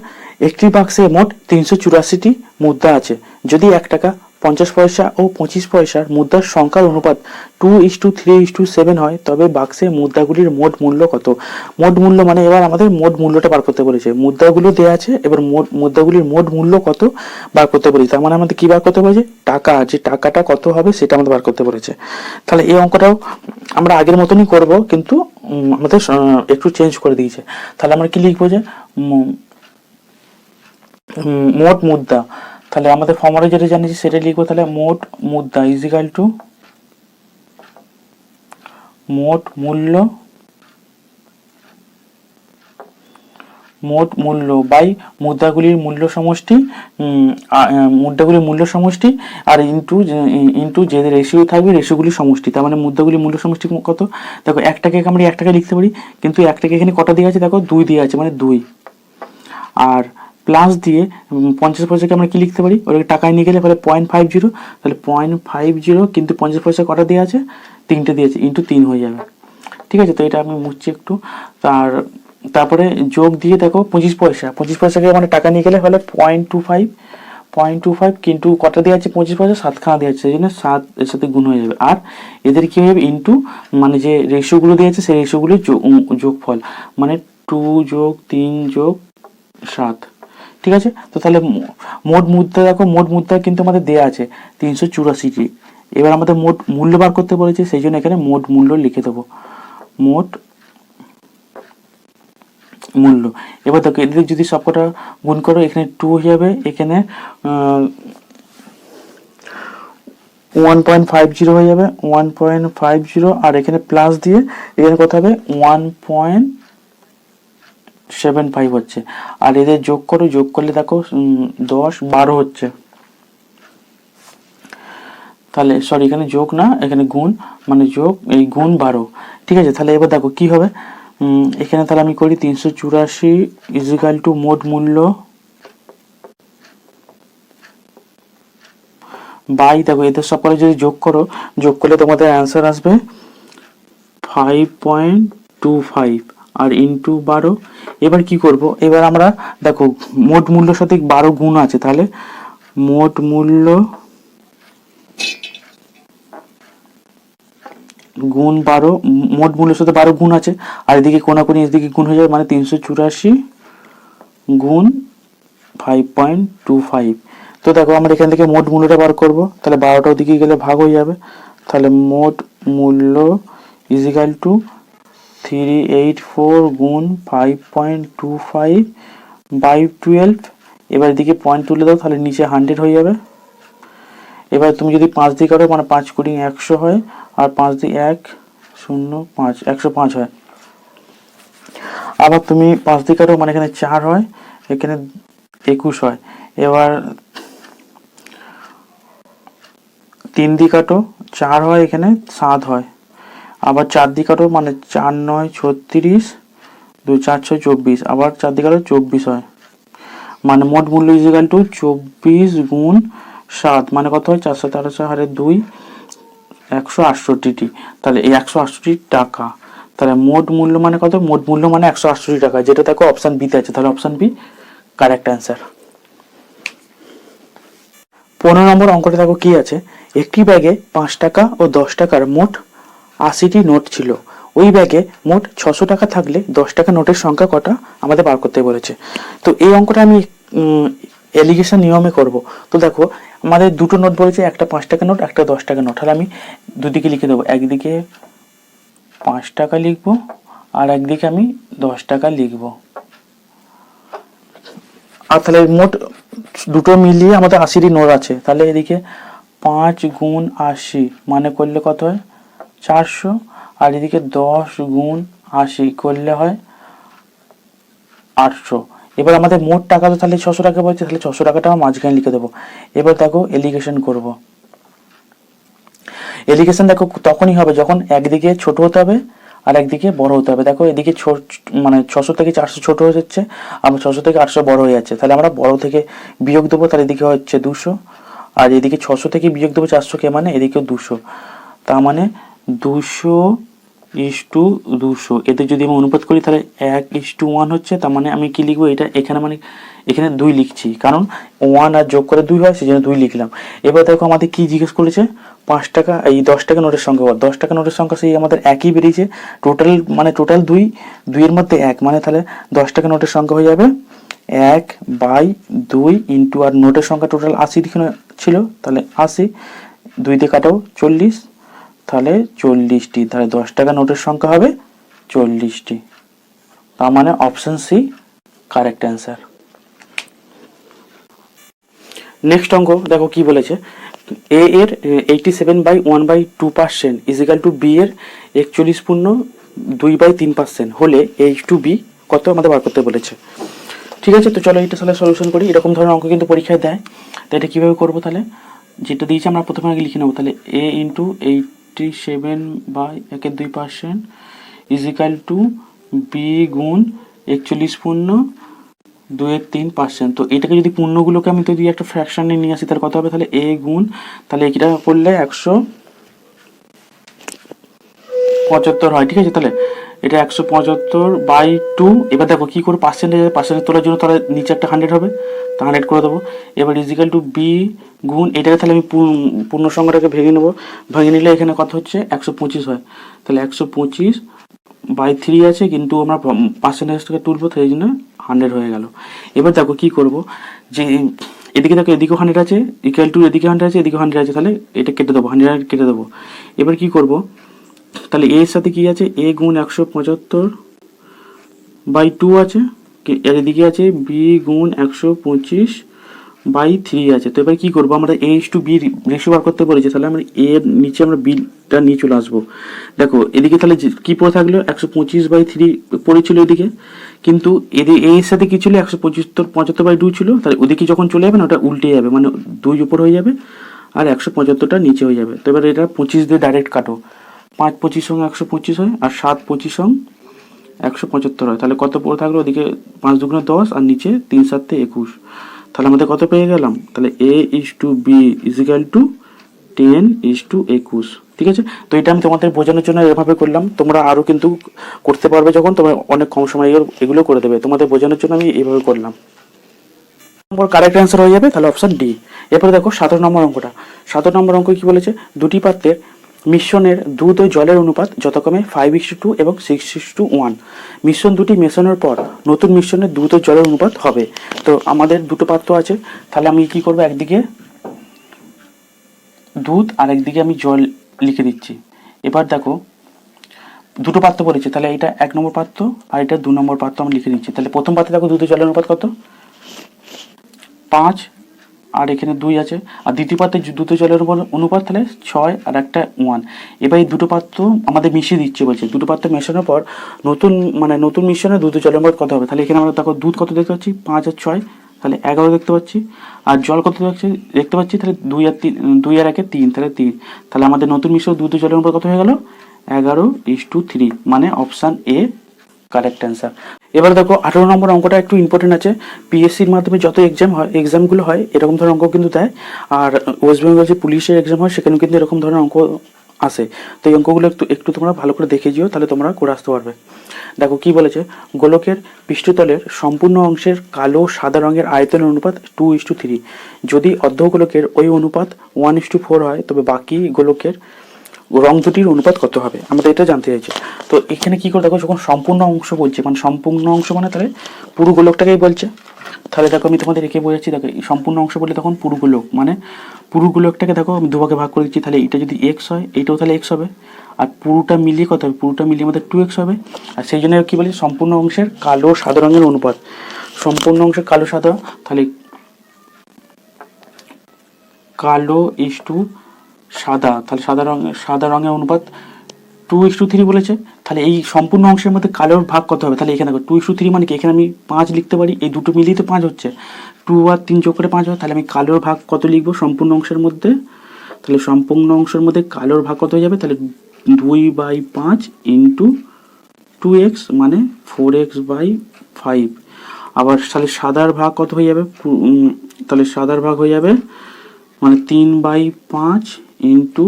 একটি বাক্সে মোট 384টি মুদ্রা আছে। যদি 1 টাকা 50 পয়সা ও 25 পয়সার মুদ্রার সংখ্যার অনুপাত 2:3:7 হয়, তবে বাক্সের মুদ্রাগুলির মোট মূল্য কত? মোট মূল্য মানে এবার আমাদের মোট মূল্যটা বার করতে বলেছে, মুদ্রাগুলো দেওয়া আছে, এবার মুদ্রাগুলির মোট মূল্য কত বার করতে বলেছে। তার মানে আমাদের কি বার করতে বলেছে, টাকা, যে টাকাটা কত হবে সেটা আমাদের বার করতে বলেছে। তাহলে এই অঙ্কটাও আমরা আগের মতনই করব, কিন্তু আমাদের একটু চেঞ্জ করে দিয়েছে। তাহলে আমরা কি লিখবো, যে মোট মুদ্রা, তাহলে আমাদের ফর্মুলা যেটা জানিয়েছি সেটা লিখবো। তাহলে মোট মুদ্রা ইজিক্যাল টু মোট মূল্য বাই মুদ্রাগুলির মূল্য সমষ্টি, আর ইন্টু যে রেশিও থাকবে রেশিওগুলির সমষ্টি। তার মানে মুদ্রাগুলির মূল্য সমষ্টি কত, দেখো 1 টাকাকে আমরা 1 টাকা লিখতে পারি, কিন্তু 1 টাকা এখানে কটা দিয়ে আছে, দেখো 2 দিয়ে আছে, মানে 2। আর প্লাস দিয়ে 50 পয়সাকে আমরা কি লিখতে পারি, ওটাকে টাকায় নিয়ে গেলে ফলে 0.50, তাহলে 0.50 কিন্তু 50 পয়সা কটা দিয়ে আছে, 3টে দিয়েছে, ইন্টু 3 হয়ে যাবে। ঠিক আছে, তো এটা আমি মুছছি একটু। তারপরে যোগ দিয়ে দেখো 25 পয়সাকে মানে টাকা নিয়ে গেলে ফলে 0.25 কিন্তু কটা দিয়ে আছে, 25 পয়সা 7খানা দিয়ে আছে, সেই জন্য 7 এর সাথে গুণ হয়ে যাবে। আর এদের কি হয়ে যাবে, ইন্টু মানে যে রেশিওগুলো দিয়েছে সেই রেশিওগুলির যোগফল, মানে 2 + 3 + 7। ঠিক আছে, তো তাহলে মোট মুদ্রা দেখো, মোট মুদ্রা কিন্তু আমাদের দেয়া আছে 384টি। এবার আমাদের মোট মূল্য বার করতে বলেছে, সেই জন্য এখানে মোট মূল্য লিখে দেবো, মোট মূল্য। এবার দেখো এদের যদি সবকটা গুণ করো, এখানে 2 হয়ে যাবে, এখানে 1.50 হয়ে যাবে, 1.50, আর এখানে প্লাস দিয়ে এখানে কত হবে, 1.75 হচ্ছে। আর এদের যোগ করলে দেখো 10 12 হচ্ছে, তাহলে সরি এখানে যোগ না, এখানে গুণ, মানে যোগ, এই গুণ 12। ঠিক আছে, তাহলে এবার দেখো কি হবে, এখানে তাহলে আমি করি 384 ইজিক্যাল টু মোট মূল্য বাই, দেখো এদের সবকটা যদি যোগ করলে তোমাদের অ্যান্সার আসবে 5.25 আর ইন্টু 12। এবার কি করব, এবার আমরা দেখো মোট মূল্যর সাথে 12 গুণ আছে, তাহলে মোট মূল্য গুণ 12, মোট মূল্যের সাথে 12 গুণ আছে, আর এদিকে কোনাকুনি এদিকে গুণ হয়ে যাবে, মানে 384 গুণ 5.25। তো দেখো আমরা এখান থেকে মোট মূল্যটা বার করব, তাহলে 12টা ওদিকে গেলে ভাগ হয়ে যাবে, তাহলে মোট মূল্য ইজিক্যাল টু 384 গুণ 5.25 বাই 12। এবার এদিকে পয়েন্ট তুলে দাও, তাহলে নিচে 100 হয়ে যাবে। এবার তুমি যদি 5 দিয়ে কাটো, মানে 5 × 100 হয়, আর 5 দিয়ে 1 0 5 105 হয়। আবার তুমি 5 দিয়ে কাটো, মানে এখানে 4 হয়, এখানে 21 হয়। এবার 3 দিয়ে কাটো 4 হয়, এখানে 7 হয়। আবার 4 দিয়ে কাটো মানে 4 9 36, 2 4 6 24, আবার 4 দিয়ে কাটো 24 হয়। মানে মোট মূল্য ইজিক্যাল টু 24 গুণ 7 মানে কত হয় 4 7 18 হারে 2 168টি। তাহলে এই 168 টাকা, তাহলে মোট মূল্য মানে কত? মোট মূল্য মানে 168 টাকা, যেটা দেখো অপশন বি তে আছে। তাহলে অপশন বি কারেক্ট অ্যান্সার। 15 নম্বর অঙ্কটা দেখো কি আছে, একটি ব্যাগে 5 টাকা ও 10 টাকার মোট 80টি নোট ছিল। ওই ব্যাগে মোট 600 টাকা থাকলে 10 টাকা নোটের সংখ্যা কটা আমাদের বার করতে বলেছে। তো এই অঙ্কটা আমি এলিগেশন নিয়মে করব। তো দেখো আমাদের দুটো নোট বলেছে, একটা 5 টাকা নোট, একটা 10 টাকা নোট। তাহলে আমি দুদিকে লিখে দেবো, একদিকে 5 টাকা লিখবো আর একদিকে আমি 10 টাকা লিখবো। আর তাহলে মোট দুটো মিলিয়ে আমাদের 80টি নোট আছে। তাহলে এদিকে 5 গুণ 80 মানে করলে কত হয় 400, আর এদিকে 10 গুণ 80 করলে হয় 800। এবার আমাদের মোট টাকা তো তাহলে 600 টাকা বলছে, তাহলে 600 টাকাটা আমরা মাঝখানে লিখে দেবো। এবার দেখো এলিগেশন করব। এলিগেশন দেখো তখনই হবে যখন একদিকে ছোট হতে হবে আর একদিকে বড় হতে হবে। দেখো এদিকে মানে 600 থেকে 400 ছোট হয়ে যাচ্ছে, আমরা 600 থেকে 800 বড় হয়ে যাচ্ছে। তাহলে আমরা বড় থেকে বিয়োগ দেবো, তাহলে এদিকে হচ্ছে 200, আর এদিকে 600 থেকে বিয়োগ দেবো 400 কে, মানে এদিকেও 200। তার মানে 200:200। এদের যদি আমি অনুপাত করি তাহলে 1:1 হচ্ছে। তার মানে আমি কি লিখবো, এটা এখানে মানে এখানে 2 লিখছি, কারণ 1 আর যোগ করে 2 হয়, সেই জন্য 2 লিখলাম। এবার দেখো আমাদের কি জিজ্ঞেস করেছে, 5 টাকা এই 10 টাকা নোটের সংখ্যা। 10 টাকা নোটের সংখ্যা সেই আমাদের একই বেরিয়েছে, টোটাল মানে টোটাল 2, 2 এর মধ্যে 1, মানে তাহলে 10 টাকা নোটের সংখ্যা হয়ে যাবে 1/2 ইন্টু, আর নোটের সংখ্যা টোটাল 80 ছিল, তাহলে 80, 2 দিয়ে কাটাও 40, তাহলে 40টি। তাহলে 10 টাকা নোটের সংখ্যা হবে 40টি। তার মানে option C correct answer. Next অঙ্ক দেখো কি বলেছে, এ এর 87/1/2% ইজিক্যাল টু বি এর 41.2/3% হলে এইচ টু বি কত আমাদের বার করতে বলেছে। ঠিক আছে, তো চলো এটা তাহলে সলিউশন করি। এরকম ধরনের অঙ্ক কিন্তু পরীক্ষায় দেয়, তো এটা কীভাবে করবো, তাহলে যেটা দিয়েছে আমরা প্রথমে আগে লিখে নেবো। তাহলে এ ইন্টু 87/2% ইজিক্যাল টু বি গুণ 41.2/3%। তো এটাকে যদি পূর্ণগুলোকে আমি যদি একটা ফ্র্যাকশনে নিয়ে আসি তার কত হবে, তাহলে এ গুণ, তাহলে এটা করলে 175 হয়। ঠিক আছে, তাহলে এটা 175/2। এবার দেখো কি করে পার্সেন্টেজ তোলার জন্য তাহলে নিচে একটা 100 হবে, তা 100 করে দেবো। এবার ইজিক্যাল টু বি গুণ, এটাকে তাহলে আমি পূর্ণ সংখ্যাটাকে ভেঙে নেবো, ভেঙে নিলে এখানে কত হচ্ছে 125 হয়। তাহলে 125/3 আছে, কিন্তু আমরা পার্সেন্টেজটাকে তুলবো, সেই জন্য 100 হয়ে গেল। এবার দেখো কি করব, যে এদিকে দেখো এদিকেও 100 আছে, ইকুয়াল টু এদিকে 100 আছে, এদিকে 100 আছে, তাহলে এটা কেটে দেবো, 100 কেটে দেবো। এবার কি করব, তাহলে এর সাথে কি আছে, এ গুণ 175/2 আছে, এর এদিকে আছে বি গুণ 125/3 আছে। তো এবার কি করবো, আমরা এ ইস টু বি রেশিও বার করতে বলেছি, তাহলে আমরা এর নিচে আমরা বিটা নিয়ে চলে আসবো। দেখো এদিকে তাহলে কি পড়ে থাকলো, 125/3 পড়েছিল এদিকে, কিন্তু এদিকে এর সাথে কি ছিল 175/2 ছিল, তাহলে ওদিকে যখন চলে যাবে না ওটা উল্টে যাবে, মানে 2 উপর হয়ে যাবে আর 175টা নিচে হয়ে যাবে। তো এবার এটা 25 দিয়ে ডাইরেক্ট কাটো, 5 25 সঙ্গে 125 হয়, আর 7 25 সঙ্গে 175 হয়। তাহলে কত পড়ে থাকলো, ওদিকে 5 দুগুণে 10 আর নিচে 3 7 21। তাহলে আমাদের কত পেয়ে গেলাম, তাহলে A is to B equal two 10:21। ঠিক আছে, তো এটা আমি তোমাদের বোঝানোর জন্য এভাবে করলাম, তোমরা আরও কিন্তু করতে পারবে, যখন তোমরা অনেক কম সময়ে এগুলো করে দেবে। তোমাদের বোঝানোর জন্য আমি এইভাবে করলাম। নম্বর কারেক্ট অ্যান্সার হয়ে যাবে, তাহলে অপশন ডি। এরপরে দেখো 17 নম্বর অঙ্কটা। 17 নম্বর অঙ্ক কি বলেছে, দুটি পাত্রের মিশ্রণের দুধ ও জলের অনুপাত যথাক্রমে 5:2 এবং 6:1। মিশ্রণ দুটি মেশানোর পর নতুন মিশ্রণের দুধ ও জলের অনুপাত হবে। তো আমাদের দুটো পাত্র আছে, তাহলে আমি কি করবো, একদিকে দুধ আর একদিকে আমি জল লিখে দিচ্ছি। এবার দেখো দুটো পাত্র বলেছে, তাহলে এটা 1 নম্বর পাত্র আর এটা 2 নম্বর পাত্র আমি লিখে দিচ্ছি। তাহলে প্রথম পাত্রে দেখো দুধ ও জলের অনুপাত কত, 5 আর এখানে 2 আছে, আর দ্বিতীয় পাত্রে দুটো জলের অনুপাত তাহলে 6 আর একটা 1। এবার এই দুটো পাত্র আমাদের মিশিয়ে দিচ্ছে বলছে, দুটো পাত্র মেশানোর পর নতুন মিশ্রণে দুটো জলের অনুপাত কত হবে। তাহলে এখানে আমরা দেখো দুধ কত দেখতে পাচ্ছি, 5 আর 6, তাহলে 11 দেখতে পাচ্ছি। আর জল কত দেখতে পাচ্ছি, তাহলে 2 আর 1 3, তাহলে 3। তাহলে আমাদের নতুন মিশ্রণ দুটো জলের অনুপাত কত হয়ে গেল, 11:3, মানে অপশান এ কারেক্ট অ্যান্সার। এবার দেখো 18 নম্বর অঙ্কটা একটু ইম্পর্টেন্ট আছে। পিএসসির মাধ্যমে যত এক্সামগুলো হয় এরকম ধরনের অঙ্ক কিন্তু দেয়, আর ওয়েস্ট বেঙ্গল যে পুলিশের এক্সাম হয় সেখানেও কিন্তু এরকম ধরনের অঙ্ক আসে। তো এই অঙ্কগুলো একটু তোমরা ভালো করে দেখে যেও, তাহলে তোমরা করে আসতে পারবে। দেখো কি বলেছে, গোলকের পৃষ্ঠতলের সম্পূর্ণ অংশের কালো সাদা রঙের আয়তনের অনুপাত 2:3। যদি অর্ধগোলকের ওই অনুপাত 1:4 হয়, তবে বাকি গোলকের রং দুটির অনুপাত কত হবে, আমাদের এটা জানতে চাইছে। তো এখানে কি করে দেখো, যখন সম্পূর্ণ অংশ বলছে, মানে সম্পূর্ণ অংশ মানে তাহলে পুরো গোলকটাকেই বলছে। তাহলে দেখো আমি তোমাদের রেখে বোঝাচ্ছি। দেখো সম্পূর্ণ অংশ বললে তখন পুরো গোলক, মানে পুরো গোলকটাকে দেখো আমি দুভাগে ভাগ করে দিচ্ছি। তাহলে এটা যদি এক্স হয়, এইটাও তাহলে এক্স হবে, আর পুরোটা মিলিয়ে কত হবে, পুরোটা মিলিয়ে আমাদের 2x হবে। আর সেই জন্য কি বলি, সম্পূর্ণ অংশের কালো সাদা রঙের অনুপাত, সম্পূর্ণ অংশের কালো সাদা, তাহলে কালো ইস্টু সাদা, তাহলে সাদা রঙের অনুপাত 2:3 বলেছে। তাহলে এই সম্পূর্ণ অংশের মধ্যে কালোর ভাগ কত হবে, তাহলে এখানে দেখো 2:3 মানে কি, এখানে আমি 5 লিখতে পারি, এই দুটো মিলিয়ে তো 5 হচ্ছে, 2 আর 3 যোগ করে 5 হয়। তাহলে আমি কালোর ভাগ কত লিখবো সম্পূর্ণ অংশের মধ্যে, তাহলে সম্পূর্ণ অংশের মধ্যে কালোর ভাগ কত হয়ে যাবে, তাহলে 2/5 ইন্টু 2x, মানে 4x/5। আবার তাহলে সাদার ভাগ কত হয়ে যাবে, তাহলে সাদার ভাগ হয়ে যাবে মানে 3/5 ইন্টু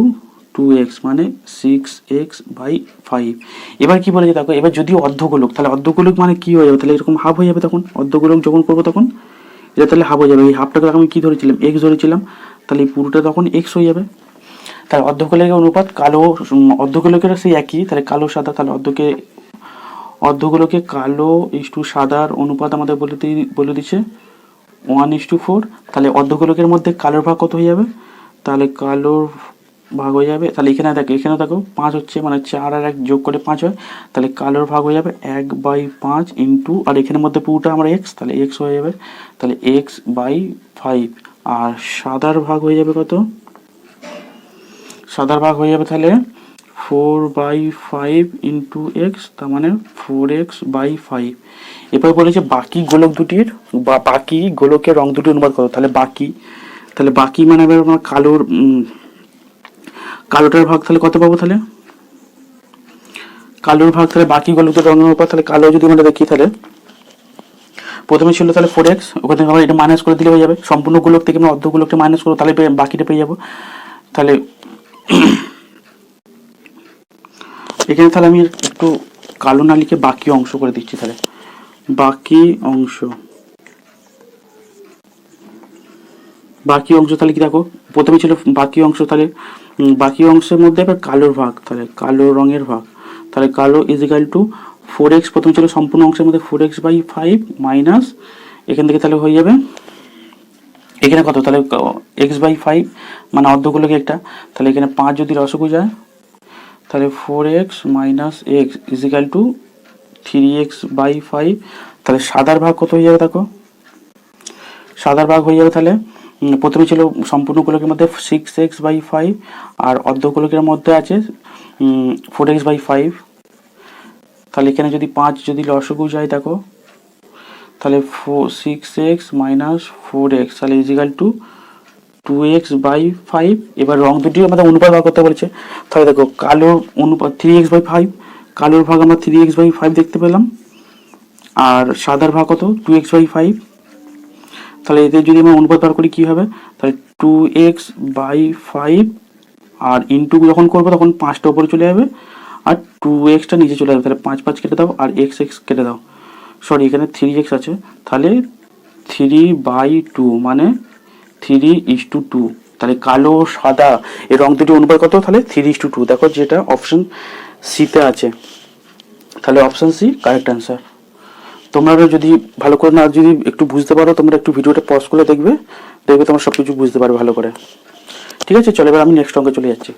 2x, মানে 6x/5। এবার কি বলেছে দেখো, এবার যদি অর্ধগোলক, তাহলে অর্ধগোলক মানে কি হয়ে যাবে, তাহলে এরকম হাফ হয়ে যাবে। তখন অর্ধগোলক যখন করবো তখন এটা তাহলে হাফ হয়ে যাবে। এই হাফটাকে আমি কি ধরেছিলাম, x ধরেছিলাম, তাহলে এই পুরোটা তখন x হয়ে যাবে। তাহলে অর্ধগোলকের অনুপাত কালো, অর্ধগোলকের সেই একই, তাহলে কালো সাদা, তাহলে অর্ধগোলকে কালো ইস্টু সাদার অনুপাত আমাদের বলে দিচ্ছে 1:4। তাহলে অর্ধগোলকের মধ্যে কালোর ভাগ কত হয়ে যাবে, তাহলে কালোর ভাগ হয়ে যাবে, তাহলে এখানে দেখো 5 হচ্ছে, মানে 4 আর 1 যোগ করে 5 হয়, তাহলে কালোর ভাগ হয়ে যাবে 1/5 ইন্টু, আর এখানের মধ্যে পুরোটা আমার x, তাহলে x হয়ে যাবে, তাহলে x/5। আর সাদার ভাগ হয়ে যাবে কত, সাদার ভাগ হয়ে যাবে তাহলে 4/5 ইন্টু x, তার মানে 4x/5। এবার বলেছে বাকি গোলক দুটির বা বাকি গোলকের রং দুটির অনুপাত কত। তাহলে বাকি মানে এবার আমার কালোটার ভাগ তাহলে কত পাবো, তাহলে কালোর ভাগ, তাহলে বাকি গোলক দুটির রঙের অনুপাত, তাহলে কালো যদি আমরা দেখি, তাহলে প্রথমে ছিল তাহলে 4x, ওখান থেকে আমরা এটা মাইনাস করে দিলে হয়ে যাবে, সম্পূর্ণ গোলক থেকে আমরা অর্ধ গোলকটা মাইনাস করবো, তাহলে বাকিটা পেয়ে যাবো। তাহলে এখানে তাহলে আমি একটু কালো না লিখে বাকি অংশ করে দিচ্ছি। তাহলে বাকি অংশ তাহলে কি দেখো, প্রথমে ছিল বাকি অংশ, তাহলে বাকি অংশের মধ্যে এবার কালোর ভাগ, তাহলে কালো রঙের ভাগ, তাহলে কালো ইজিক্যাল টু 4x, প্রথমে ছিল সম্পূর্ণ অংশের মধ্যে 4x/5 মাইনাস এখান থেকে তাহলে হয়ে যাবে এখানে কত, তাহলে x/5 মানে অর্ধগোলকে একটা, তাহলে এখানে 5 যদি রসগু যায়, তাহলে 4x minus x is equal two 3x/5। তাহলে সাদার ভাগ কত হয়ে যাবে, দেখো সাদার ভাগ হয়ে যাবে, তাহলে প্রথমে ছিল সম্পূর্ণ গোলকের মধ্যে 6x/5 আর অর্ধগোলকের মধ্যে আছে 4x/5। তাহলে এখানে যদি 5 যদি লসগু যায় দেখো, তাহলে 6x মাইনাস 4x, তাহলে ইজিক্যাল টু 2x/5। এবার রং দুটি আমাদের অনুপাত ভাগ করতে বলেছে, তাহলে দেখো কালোর অনুপাত 3x/5, কালোর ভাগ আমরা 3x/5 দেখতে পেলাম, আর সাদার ভাগ কত 2x/5। তাহলে এদের যদি আমরা অনুপাত বার করি কি হবে, তাহলে 2x/5 আর ইন্টু যখন করবো তখন 5টা উপরে চলে যাবে আর 2xটা নিচে চলে যাবে, তাহলে 5 কেটে দাও আর x কেটে দাও, সরি এখানে 3x আছে, তাহলে 3/2 মানে 3:2। তাহলে কালো সাদা এই রং দুটি অনুপাত কত, তাহলে 3:2। দেখো যেটা অপশন সিতে আছে, তাহলে অপশন সি কারেক্ট অ্যান্সার। তোমরা যদি ভালো করে না যদি একটু বুঝতে পারো, তোমরা একটু ভিডিওটা পজ করে দেখবে তোমরা সব কিছু বুঝতে পারবে ভালো করে। ঠিক আছে, চলো এবার আমি নেক্সট অঙ্কে চলে যাচ্ছি।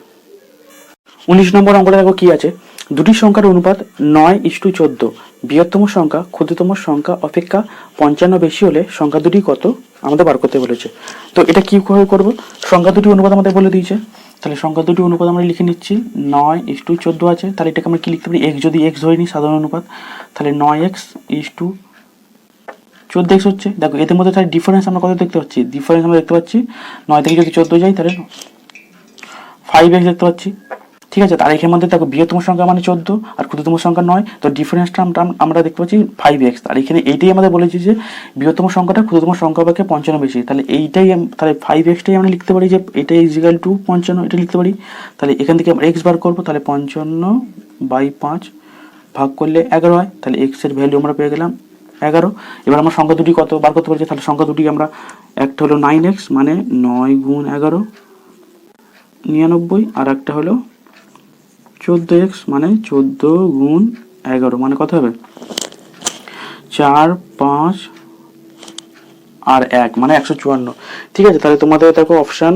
19 নম্বর অঙ্কটা দেখো কি আছে, দুটি সংখ্যার অনুপাত 9:14, বৃহত্তম সংখ্যা ক্ষুদ্রতম সংখ্যা অপেক্ষা 55 বেশি হলে সংখ্যা দুটি কত আমাদের বার করতে বলেছে। তো এটা কিভাবে করব, সংখ্যা দুটি অনুপাত আমাদের বলে দিয়েছে, তাহলে সংখ্যা দুটি অনুপাত আমরা লিখে নিচ্ছি। 9:14 আছে, তাহলে এটাকে আমরা কি লিখতে পারি, এক্স যদি এক্স ধরে নিই সাধারণ অনুপাত, তাহলে 9x:14x হচ্ছে। দেখো এদের মধ্যে তাহলে ডিফারেন্স আমরা কত দেখতে পাচ্ছি, ডিফারেন্স আমরা দেখতে পাচ্ছি 9 থেকে যদি 14 যাই তাহলে 5x দেখতে পাচ্ছি। ঠিক আছে, তার এখানের মধ্যে দেখো বৃহত্তম সংখ্যা মানে 14 আর ক্ষুদ্রতম সংখ্যা 9, তো ডিফারেন্সটা আমরা দেখতে পাচ্ছি 5x। আর এখানে এইটাই আমাদের বলেছি যে বৃহত্তম সংখ্যাটা ক্ষুদ্রতম সংখ্যা অপেক্ষা 55 বেশি, তাহলে এইটাই তাহলে 5xটাই আমরা লিখতে পারি যে এটা ইজিক্যাল টু 55, এটা লিখতে পারি। তাহলে এখান থেকে আমরা x বার করবো, তাহলে 55/5 ভাগ করলে 11 হয়, তাহলে x এর ভ্যালু আমরা পেয়ে গেলাম 11। এবার আমরা সংখ্যা দুটি কত বার করতে পারছি, তাহলে সংখ্যা দুটি আমরা একটা হলো 9x মানে 9 গুণ 11 99, আর একটা হলো 14x মানে 14 গুণ 11 মানে কত হবে 4 5 আর 1 মানে 154। ঠিক আছে, তাহলে তোমাদের দেখো অপশন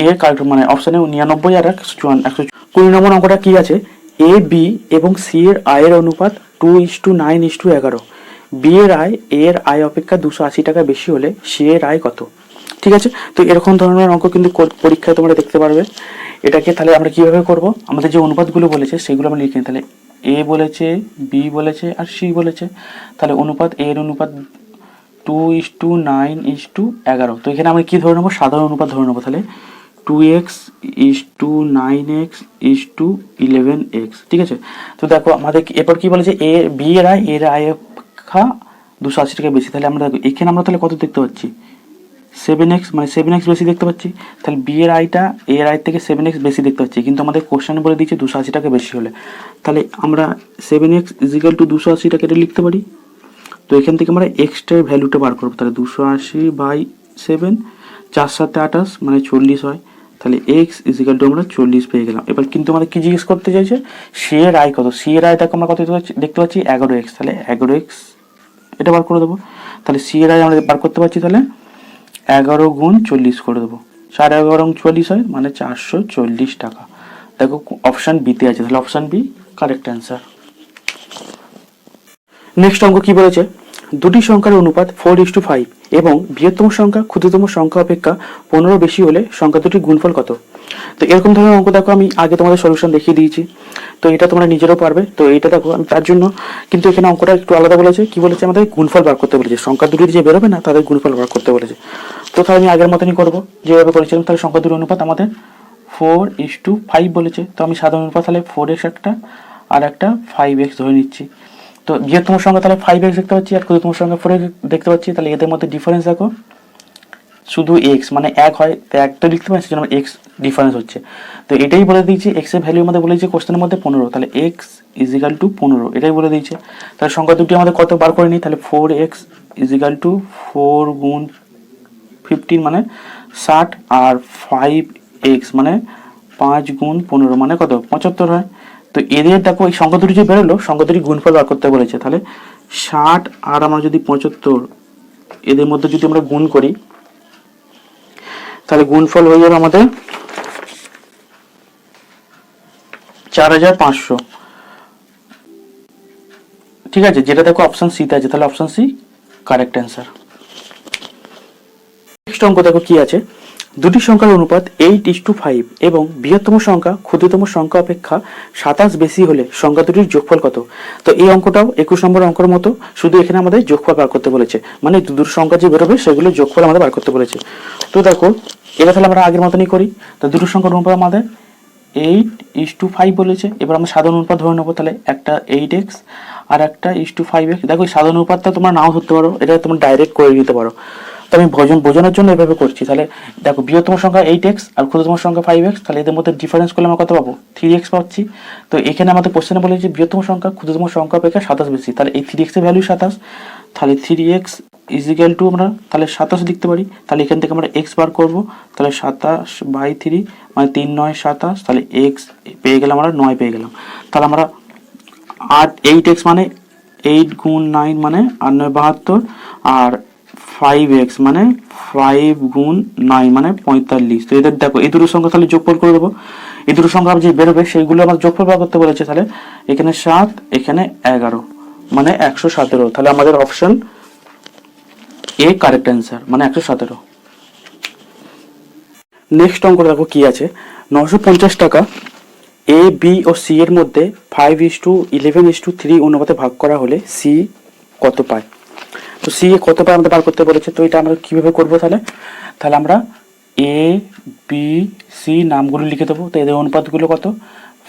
এ কারেক্ট, মানে অপশনে 99 আর 154। 20 নম্বর অঙ্কটা কি আছে, এ বি এবং সি এর আয়ের অনুপাত 2:9:11, বি এর আয় এ এর আয় অপেক্ষা 280 টাকা বেশি হলে সি এর আয় কত। ঠিক আছে, তো এরকম ধরনের অঙ্ক কিন্তু পরীক্ষায় তোমরা দেখতে পারবে। এটাকে তাহলে আমরা কিভাবে করব, আমাদের যে অনুপাতগুলো বলেছে সেগুলো আমরা লিখে নিই। তাহলে এ বলেছে, বি বলেছে আর সি বলেছে, তাহলে অনুপাত এ এর অনুপাত 2:9:11। তো এখানে আমরা কি ধরে নেবো, সাধারণ অনুপাত ধরে নেবো। তাহলে 2x:9x:11x। ঠিক আছে, তো দেখো আমাদের এরপর কি বলেছে, এ বি এর আয় এর আয় অপেক্ষা 280 টাকা বেশি, তাহলে আমরা দেখো এখানে আমরা তাহলে কত দেখতে পাচ্ছি 7x, মানে 7x বেশি দেখতে পাচ্ছি। তাহলে বি এর আয়টা এ এর আয় থেকে 7x বেশি দেখতে পাচ্ছি, কিন্তু আমাদের কোশ্চেন বলে দিচ্ছে 280 টাকা বেশি হলে, তাহলে আমরা 7x = 280 টাকা এটা লিখতে পারি। তো এখান থেকে আমরা এক্সটার ভ্যালুটা বার করবো, তাহলে 280/7, 4 7 28 মানে 40 হয়, তাহলে x = আমরা 40 পেয়ে গেলাম। এবার কিন্তু আমাদের কি জিজ্ঞেস করতে চাইছে, সি এর আয় কত, সি এর আয় দেখো আমরা কত দেখতে পাচ্ছি 11x, তাহলে 11x এটা বার করে দেবো। তাহলে সি এর আয় আমরা বার করতে পারছি, তাহলে 11 গুণ 40 করে দেবো, 11.5 40 হয় মানে 440 টাকা। দেখো অপশান বিতে আছে, তাহলে option B correct answer. Next অঙ্ক কি বলেছে, দুটি সংখ্যার অনুপাত 4:5 এবং বৃহত্তম সংখ্যা ক্ষুদ্রতম সংখ্যা অপেক্ষা 15 বেশি হলে সংখ্যা দুটির গুণফল কত। তো এরকম ধরনের অঙ্ক দেখো আমি আগে তোমাদের সলিউশন দেখিয়ে দিয়েছি, তো এটা তোমরা নিজেরও পারবে। তো এটা দেখো আমি তার জন্য কিন্তু এখানে অঙ্কটা একটু আলাদা বলেছে, কি বলেছে আমাদের গুণফল বার করতে বলেছে, সংখ্যা দুটি যে বেরোবে না তাদের গুণফল বার করতে বলেছে। তো তাহলে আমি আগের মতনই করবো যেভাবে করেছিলাম, তাহলে সংখ্যা দুটির অনুপাত আমাদের 4:5 বলেছে, তো আমি সাধারণ অনুপাত তাহলে 4x একটা আর একটা 5x ধরে নিচ্ছি। তো বৃহত্তম সংখ্যা তাহলে 5x দেখতে পাচ্ছি আর ক্ষুদ্রতম সংখ্যা 4x দেখতে পাচ্ছি, তাহলে এদের মধ্যে ডিফারেন্স দেখো শুধু x মানে 1 হয়, তো 1 তো লিখতে পারছি সেজন্য x ডিফারেন্স হচ্ছে। তো এটাই বলে দিয়েছি, x এর ভ্যালু আমাদের বলেছে কোশ্চেনের মধ্যে 15, তাহলে x = 15 এটাই বলে দিয়েছে। তাহলে সংখ্যা দুটি আমাদের কত বার করে নিই, তাহলে 4x = 4 গুণ 15 মানে 60 আর 5x মানে 5 গুণ 15 মানে কত 75 হয়। তো এদের দেখো এই সংখ্যা দুটি যে বেরোলো, সংখ্যা দুটি গুণফল বার করতে বলেছে, তাহলে 60 আর আমরা যদি 75 এদের মধ্যে যদি আমরা গুণ করি, তাহলে গুণফল হয়ে যাবে আমাদের 4500। ঠিক আছে, যেটা দেখো অপশন সি তে আছে, তাহলে option C correct answer. Next অঙ্ক দেখো কি আছে, দুটি সংখ্যার অনুপাত 8:5 এবং বৃহত্তম সংখ্যা ক্ষুদ্রতম সংখ্যা অপেক্ষা 27 বেশি হলে সংখ্যা দুটির যোগফল কত। তো এই অঙ্কটাও 21 নম্বর অঙ্কের মতো, শুধু এখানে আমাদের যোগফল বার করতে বলেছে, মানে দুটো সংখ্যা যে বেরোবে সেগুলো যোগফল আমাদের বার করতে বলেছে। তো দেখো এটা তাহলে আমরা আগের মতনই করি, তো দুটো সংখ্যার অনুপাত আমাদের 8:5 বলেছে। এবার আমরা সাধারণ অনুপাত ধরে নেবো, তাহলে একটা 8x আর একটা 5x। দেখো সাধারণ অনুপাতটা তোমরা নাও ধরতে পারো, এটা তোমরা ডাইরেক্ট করে নিতে পারো, তো আমি বোঝানোর জন্য এভাবে করছি। তাহলে দেখো বৃহত্তম সংখ্যা 8x আর ক্ষুদ্রতম সংখ্যা 5x, তাহলে এদের মধ্যে ডিফারেন্স করলে আমরা কত পাবো 3x পাচ্ছি। তো এখানে আমাদের কোশ্চেনে বলেছে বৃহত্তম সংখ্যা ক্ষুদ্রতম সংখ্যা অপেক্ষা 27 বেশি, তাহলে এই 3x এর ভ্যালু 27, তাহলে 3x = আমরা তাহলে 27 লিখতে পারি। তাহলে এখান থেকে আমরা x বার করবো, তাহলে 27/3 মানে 3 9 27, তাহলে x পেয়ে গেলাম আমরা 9 পেয়ে গেলাম। তাহলে আমরা 8x মানে 8 গুণ 9 মানে 8 9 72, আর 5x মানে 5 গুণ 9 মানে 45। তো এদের দেখো এই দুটো সংখ্যা তাহলে যোগফল করে দেবো, এই দুটো সংখ্যা যে বেরোবে সেইগুলো আমার যোগফল বার করতে বলেছে। তাহলে এখানে 7, এখানে 11, মানে 117। তাহলে আমাদের অপশন এ কারেক্ট অ্যান্সার, মানে 117। নেক্সট অঙ্ক দেখো কি আছে। 950 টাকা এ, বি ও সি এর মধ্যে 5:11:3 অনুপাতে ভাগ করা হলে সি কত পায়? তো সি কত পায় আমাদের বার করতে বলেছে। তো এটা আমরা কিভাবে করবো? তাহলে আমরা এ, বি, সি নামগুলো লিখে দেবো। তো এদের অনুপাতগুলো কত?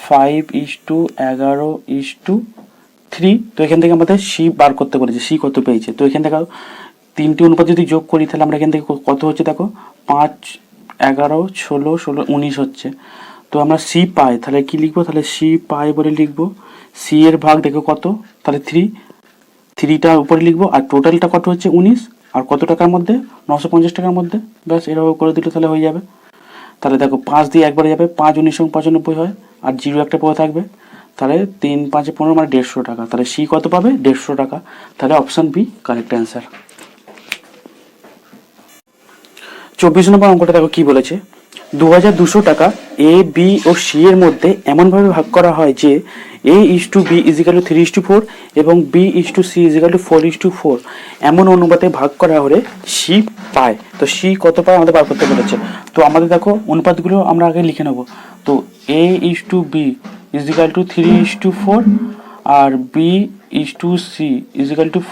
5:11:3। তো এখান থেকে আমাদের সি বার করতে বলেছে, সি কত পেয়েছে। তো এখান থেকে তিনটি অনুপাত যদি যোগ করি তাহলে আমরা এখান থেকে কত হচ্ছে দেখো, 5, 11, 16, 16, 19 হচ্ছে। তো আমরা সি পাই, তাহলে কি লিখবো? তাহলে সি পাই বলে লিখবো। সি এর ভাগ দেখো কত, তাহলে 3টা উপরে লিখবো। আর টোটালটা কত হচ্ছে? 19। আর কত টাকার মধ্যে? 950 টাকার মধ্যে। ব্যাস এভাবে করে দিলে তাহলে হয়ে যাবে। তাহলে দেখো 5 দিয়ে একবারে যাবে, 5 19 95 হয়, আর 0 একটা পড়ে থাকবে। তাহলে 3 5 15 মানে 150 টাকা। তাহলে সি কত পাবে? 150 টাকা। তাহলে অপশন বি কারেক্ট অ্যান্সার। 24 নম্বর অঙ্কটা দেখো কি বলেছে। 2200 টাকা এ, বি ও সি এর মধ্যে এমনভাবে ভাগ করা হয় যে A:B = 3:4 এবং B:C = 4:4 এমন অনুপাতে ভাগ করা হলে সি পায়। তো সি কত পায় আমাদের বার করতে বলেছে। তো আমাদের দেখো অনুপাতগুলো আমরা আগে লিখে নেব। তো A:B = 3:4 আর B:C =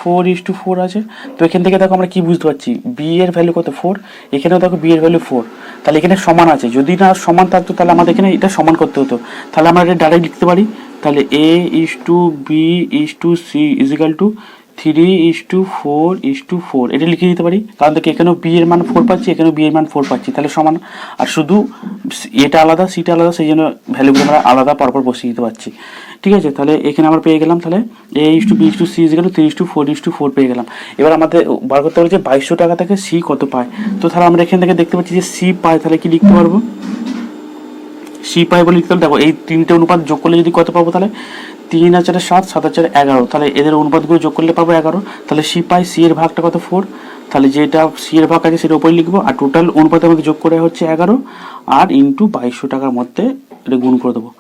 4:4 আছে। তো এখান থেকে দেখো আমরা কি বুঝতে পারছি, বি এর ভ্যালু কত? 4। এখানেও দেখো বি এর ভ্যালু 4। তাহলে এখানে সমান আছে, যদি না সমান থাকতো তাহলে আমাদের এখানে এটা সমান করতে হতো। তাহলে আমরা এটা ডাইরেক্ট লিখতে পারি। তাহলে A:B:C = 3:4:4 এটা লিখে দিতে পারি। কারণ দেখো এখানেও বি এর মান 4 পাচ্ছি, এখানেও বি এর মান 4 পাচ্ছি, তাহলে সমান। আর শুধু এটা আলাদা, সিটা আলাদা, সেই জন্য ভ্যালুগুলো আমরা আলাদা পরপর বসিয়ে দিতে পারছি। ঠিক আছে, তাহলে এখানে আমরা পেয়ে গেলাম। তাহলে A:B:C = 3:4:4 পেয়ে গেলাম। এবার আমাদের বার করতে হবে যে 2200 টাকা থেকে সি কত পায়। তো তাহলে আমরা এখান থেকে দেখতে পাচ্ছি যে সি পায়, তাহলে কি লিখতে পারবো? সি পাই বলে লিখতে হবে। দেখো এই তিনটে অনুপাত যোগ করলে যদি কত পাবো, তাহলে 3 আর 4 7, 7 আর 4 11। তাহলে এদের অনুপাতগুলো যোগ করলে পাবো 11। তাহলে সি পাই, সি এর ভাগটা কত? 4। তাহলে যেটা সি এর ভাগ আছে সেটা উপরে লিখবো। আর টোটাল অনুপাতের মধ্যে যোগ করে হচ্ছে 11 আর ইন্টু 2200 টাকার মধ্যে এটা গুণ করে দেবো।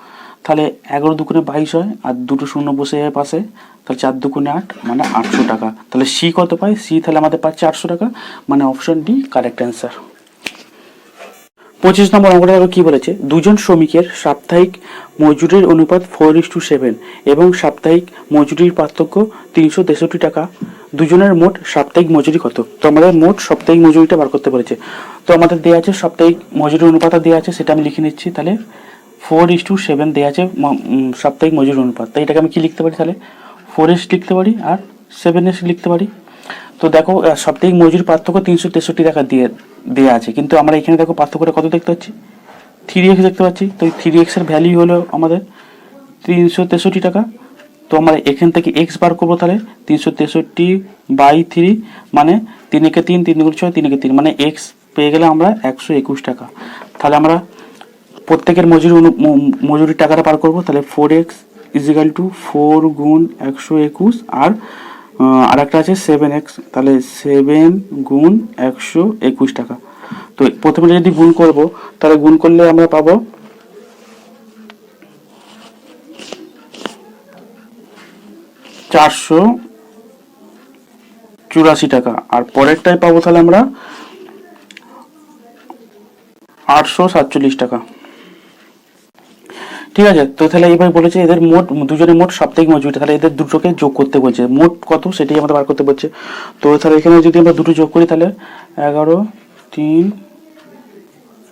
তাহলে 11 দুগুণে 22 হয়, আর দুটো শূন্য বসে যায় পাশে। তাহলে 4 দুগুণে 8 মানে 800 টাকা। তাহলে সি কত পায়? সি তাহলে আমাদের পাচ্ছে 800 টাকা, মানে অপশন ডি কারেক্ট অ্যান্সার। 25 নম্বর অঙ্কটা দেখো কি বলেছে। দুজন শ্রমিকের সাপ্তাহিক মজুরির অনুপাত 4:7 এবং সাপ্তাহিক মজুরির পার্থক্য 363 টাকা। দুজনের মোট সাপ্তাহিক মজুরি কত? তো আমাদের মোট সাপ্তাহিক মজুরিটা বার করতে বলেছে। তো আমাদের দেওয়া আছে সাপ্তাহিক মজুরির অনুপাত দেওয়া আছে, সেটা আমি লিখে নিচ্ছি। তাহলে 4:7 দেওয়া আছে সাপ্তাহিক মজুরি অনুপাত। তাই এটাকে আমি কি লিখতে পারি? তাহলে 4s লিখতে পারি আর 7s লিখতে পারি। তো দেখো সাপ্তাহিক মজুরি পার্থক্য 363 টাকা দেওয়া আছে, কিন্তু আমরা এখানে দেখো পার্থক্যটা কত দেখতে পাচ্ছি? 3x দেখতে পাচ্ছি। তো 3x এর ভ্যালু হলো আমাদের 363 টাকা। তো আমরা এখান থেকে x বার করবো। তাহলে 363/3 মানে 3 একে 3, 3 দুগুণে 6, 3 একে 3 মানে x পেয়ে গেলে আমরা 121 টাকা। তাহলে আমরা প্রত্যেকের মজুরির টাকাটা বার করবো। তাহলে 4x = 4 গুণ 121 আর একটা আছে 7x, তাহলে 7 গুণ 121 টাকা। তো প্রথমে যদি গুণ করব, তাহলে গুণ করলে আমরা পাবো 484 টাকা। আর পরেরটাই পাবো তাহলে আমরা 847 টাকা। ঠিক আছে, তো তাহলে এইভাবে বলেছে এদের মোট, দুজনের মোট সাপ্তাহিক মজুরি। তাহলে এদের দুটোকে যোগ করতে বলছে, মোট কত সেটাই আমাদের বার করতে বলছে। তো তাহলে এখানে যদি আমরা দুটো যোগ করি তাহলে 11 3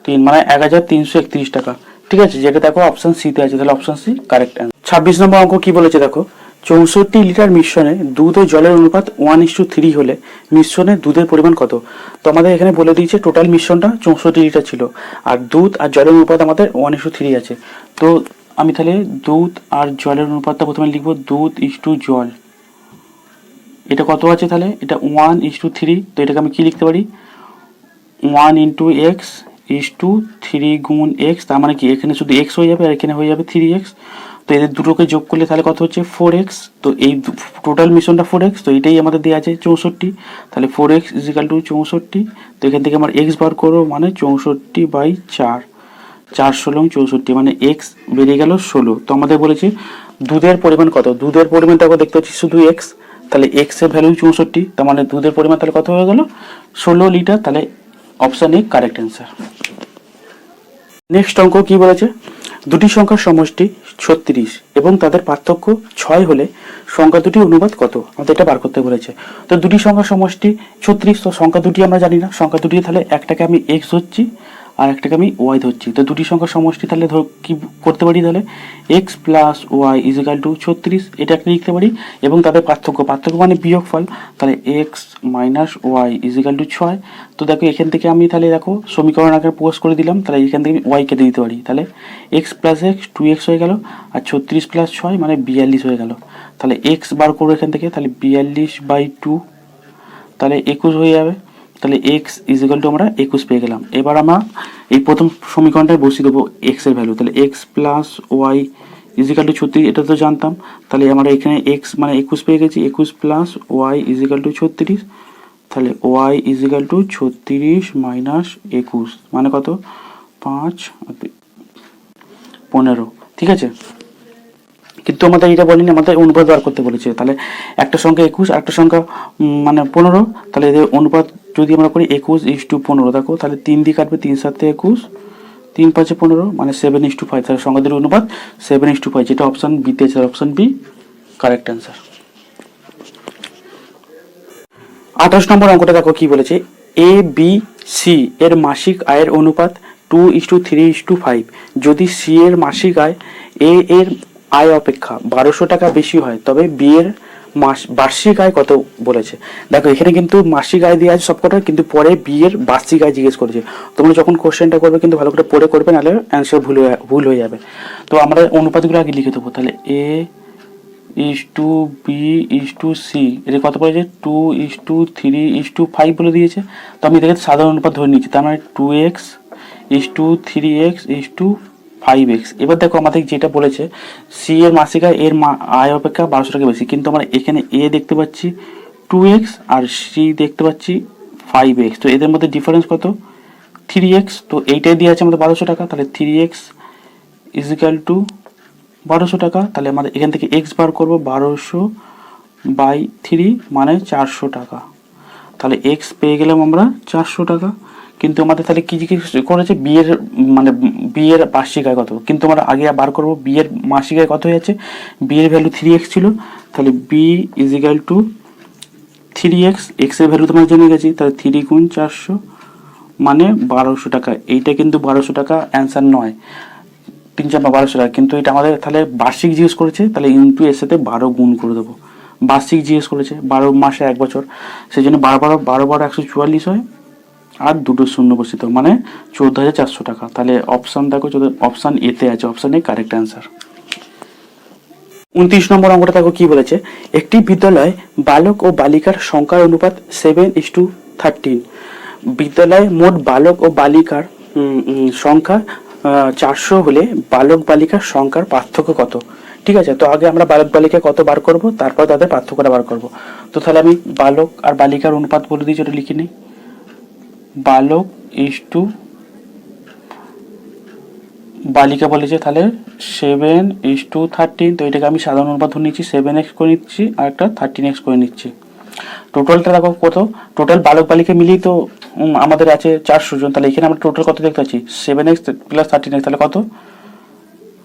3 মানে 1331 টাকা। ঠিক আছে, যেটা দেখো অপশন সিতে আছে, তাহলে অপশন সি কারেক্ট অ্যান্সার। 26 নম্বর অঙ্ক কি বলেছে দেখো। 64 লিটার মিশ্রণে দুধ ও জলের অনুপাত 1:3 হলে মিশ্রণে দুধের পরিমাণ কত? তো আমাদের এখানে বলে দিয়েছে টোটাল মিশ্রণটা 64 লিটার ছিল, আর দুধ আর জলের অনুপাত আমাদের 1:3 আছে। তো আমি তাহলে দুধ আর জলের অনুপাতটা প্রথমে লিখবো, দুধ ইস্টু জল। এটা কত আছে? তাহলে এটা 1:3। তো এটাকে আমি কি লিখতে পারি? 1 × x = 3 গুণ x। তার মানে কি এখানে শুধু x হয়ে যাবে আর এখানে হয়ে যাবে 3x। তো এদের দুটোকে যোগ করলে তাহলে কত হচ্ছে? 4x। তো এই টোটাল মিশ্রণটা 4x, তো এটাই আমাদের দেওয়া আছে 64। তাহলে 4x = 64। তো এখান থেকে আমার x বার করবো, মানে 64/4। 4 × 16 = 64, মানে এক্স বেরিয়ে গেল 16। তো আমাদের বলেছে দুধের পরিমাণ কত, দুধের পরিমাণটা দেখতে পাচ্ছি শুধু এক্স, তাহলে এক্স এর ভ্যালু 64, তার মানে দুধের পরিমাণ তাহলে কত হয়ে গেল 16 লিটার, তাহলে option A correct answer. Next অঙ্ক কি বলেছে, দুটি সংখ্যার সমষ্টি 36 এবং তাদের পার্থক্য 6 হলে সংখ্যা দুটি অনুপাত কত, আমাদের এটা বার করতে বলেছে। তো দুটি সংখ্যার সমষ্টি 36, তো সংখ্যা দুটি আমরা জানি না, সংখ্যা দুটি তাহলে একটাকে আমি এক্স ধরছি আর একটাকে আমি ওয়াই ধরছি। তো দুটি সংখ্যার সমষ্টি তাহলে কি করতে পারি, তাহলে x plus y equal to 36, এটা একটা লিখতে পারি, এবং তাদের পার্থক্য, পার্থক্য মানে বিয়োগফল, তাহলে x minus y equal to 6। তো দেখো এখান থেকে আমি তাহলে দেখো সমীকরণ আকারে প্রকাশ করে দিলাম, তাহলে এখান থেকে আমি ওয়াই কেটে দিতে পারি, তাহলে এক্স প্লাস এক্স 2x হয়ে গেল, আর 36 প্লাস 6 মানে 42 হয়ে গেল। তাহলে এক্স বার করবো এখান থেকে, তাহলে 42/2, তাহলে 21 হয়ে যাবে। তাহলে এক্স ইজিক্যাল টু আমরা 21 পেয়ে গেলাম। এবার আমরা এই প্রথম সমীকরণটায় বসিয়ে দেবো এক্স এর ভ্যালু, তাহলে x plus y equal to 36, এটা তো জানতাম, তাহলে আমরা এখানে এক্স মানে 21 পেয়ে গেছি, 21 প্লাস ওয়াই ইজিক্যাল টু 36, তাহলে ওয়াই ইজিক্যাল টু 36 মাইনাস 21 মানে কত 5 15, ঠিক আছে। কিন্তু আমাদের এটা বলেনি, আমাদের অনুপাত বার করতে বলেছে, তাহলে একটা সংখ্যা 21 আর একটা সংখ্যা মানে 15, তাহলে এদের অনুপাত যদি আমরা করি 21:15, দেখো তাহলে 3 দিয়ে কাটবে, 3 7 21, 3 5 15, মানে 7:5, তাহলে সংখ্যা দুটির অনুপাত 7:5, যেটা অপশান বিতে আছে, অপশান বি কারেক্ট অ্যান্সার। 28 নম্বর অঙ্কটা দেখো কি বলেছে, এ বি সি এর মাসিক আয়ের অনুপাত 2:3:5, যদি সি এর মাসিক আয় এ এর আয় অপেক্ষা 1200 টাকা বেশি হয়, তবে বি এর বার্ষিক আয় কত বলেছে। দেখো এখানে কিন্তু মাসিক আয় দিয়ে আছে সবকটা, কিন্তু পরে বি এর বার্ষিক আয় জিজ্ঞেস করেছে। তোমরা যখন কোশ্চেনটা করবে কিন্তু ভালো করে পড়ে করবে, নাহলে অ্যান্সার ভুল হয়ে যাবে। তো আমরা অনুপাতগুলো আগে লিখে দেবো, তাহলে A is to B is to C, এটা কত বলেছে 2:3:5 বলে দিয়েছে। তো আমি এটাকে সাধারণ অনুপাত ধরে নিচ্ছি, তার মানে 2x is to 3x is to 5x। এবার দেখো আমাদের যেটা বলেছে সি এর মাসিক আয় এর আয় অপেক্ষা 1200 টাকা বেশি, কিন্তু আমরা এখানে এ দেখতে পাচ্ছি 2x আর সি দেখতে পাচ্ছি 5x, তো এদের মধ্যে ডিফারেন্স কত 3x, তো এইটাই দিয়ে আছে আমাদের 1200 টাকা, তাহলে 3x ইজিক্যাল টু 1200 টাকা। তাহলে আমাদের এখান থেকে এক্স বার করবো, 1200/3 মানে 400 টাকা, তাহলে এক্স পেয়ে গেলাম আমরা 400 টাকা। কিন্তু আমাদের তাহলে কি জিজ্ঞেস করেছে বিয়ের মানে বিয়ের বার্ষিক আয় কত, কিন্তু আমরা আগে বার করবো বিয়ের মাসিক আয় কত হয়ে যাচ্ছে, বিয়ের ভ্যালু 3x ছিল, তাহলে B equal to 3x, x এর ভ্যালু তোমরা জেনে গেছি, তাহলে 3 × 400 মানে 1200 টাকা। এইটা কিন্তু 1200 টাকা অ্যান্সার নয়, 3 4 1200 টাকা, কিন্তু এটা আমাদের তাহলে বার্ষিক জিজ্ঞেস করেছে, তাহলে ইন্টু এর সাথে 12 গুণ করে দেবো। বার্ষিক জিজ্ঞেস করেছে 12 মাসে 1 বছর, সেই জন্য 12 144 হয়, আর দুটো শূন্য বসিত মানে 14,400 টাকা। তাহলে অপশান দেখো, অপশান এতে আছে, অপশান এ কারেক্ট অ্যান্সার। 29 নম্বর অঙ্কটা দেখো কি বলেছে, একটি বিদ্যালয়ে বালক ও বালিকার সংখ্যার অনুপাত 7:13, বিদ্যালয়ে মোট বালক ও বালিকার সংখ্যা 400 হলে বালক বালিকার সংখ্যার পার্থক্য কত, ঠিক আছে। তো আগে আমরা বালক বালিকা কত বার করব, তারপর তাদের পার্থক্যটা বার করব। তো তাহলে আমি বালক আর বালিকার অনুপাত বলে দিই, যেটা লিখে নিই, বালক ইস টু বালিকা বলেছে, তাহলে 7:13, তো এটাকে আমি সাধারণ অনুপাত ধরে নিচ্ছি, 7x করে নিচ্ছি আর একটা 13x করে নিচ্ছি। টোটালটা দেখো কত, টোটাল বালক বালিকা মিলিয়ে তো আমাদের আছে 400 জন, তাহলে এখানে আমরা টোটাল কত দেখতে পাচ্ছি 7x প্লাস 13x, তাহলে কত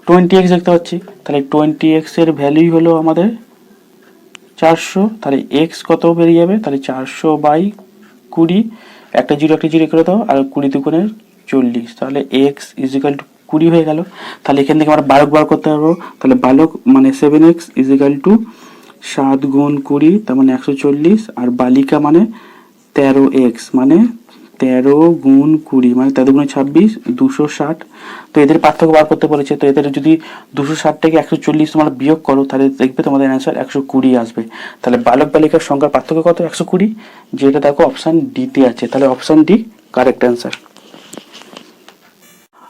20x দেখতে পাচ্ছি। তাহলে 20x এর ভ্যালুই হলো আমাদের 400, তাহলে x কত বেরিয়ে যাবে, তাহলে 400/20, একটা জিরো করে দাও, আর 20 দুগুণে 40, তাহলে x ইজিক্যাল টু 20 হয়ে গেল। তাহলে এখান থেকে আমরা বালক বার করতে পারবো, তাহলে বালক মানে 7x ইজিক্যাল টু 7 গুণ 20, তার মানে 140, আর বালিকা মানে 13x মানে 13 গুণ 20 মানে 13 গুণে 26, 260। তো এদের পার্থক্য বার করতে বলেছে, তো এদের যদি 260 থেকে 140 তোমরা বিয়োগ করো, তাহলে দেখবে তোমাদের অ্যান্সার 120 আসবে। তাহলে বালক বালিকার সংখ্যার পার্থক্য কত 120, যেটা দেখো অপশান ডিতে আছে, তাহলে অপশান ডি কারেক্ট অ্যান্সার।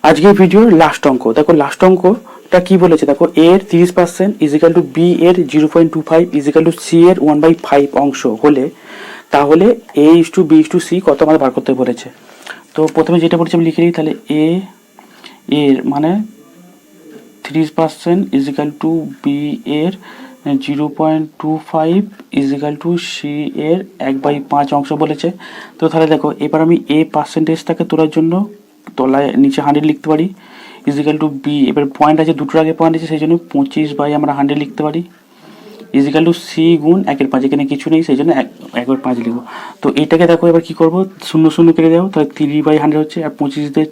আজকের ভিডিওর লাস্ট অঙ্ক দেখো, লাস্ট অঙ্কটা কি বলেছে দেখো, এ এর 30% ইজিক্যাল টু বি এর 0.25 ইজিক্যাল টু সি এর 1/5 অংশ হলে, তাহলে A is to B is to C কত আমাদের বার করতে বলেছে। তো প্রথমে যেটা বলেছে আমি লিখে নিই, তাহলে এ এর মানে 30% ইজিক্যাল টু বি এর 0.25 ইজিক্যাল টু সি এর 1/5 অংশ বলেছে। তো তাহলে দেখো এবার আমি এ পার্সেন্টেজটাকে তোলার জন্য তলায় নিচে 100 লিখতে পারি ইজিক্যাল টু বি, এবার পয়েন্ট আছে দুটোর আগে পয়েন্ট আছে সেই জন্য 25 আমরা 100 লিখতে পারি ইজিক্যাল টু সি গুণ 1/5, এখানে কিছু নেই সেই জন্য 1/5 লিখবো। তো এইটাকে দেখো এবার কি করবো, 0 কেটে দেবো, তাহলে 3/100 হচ্ছে, আর 25 দিয়ে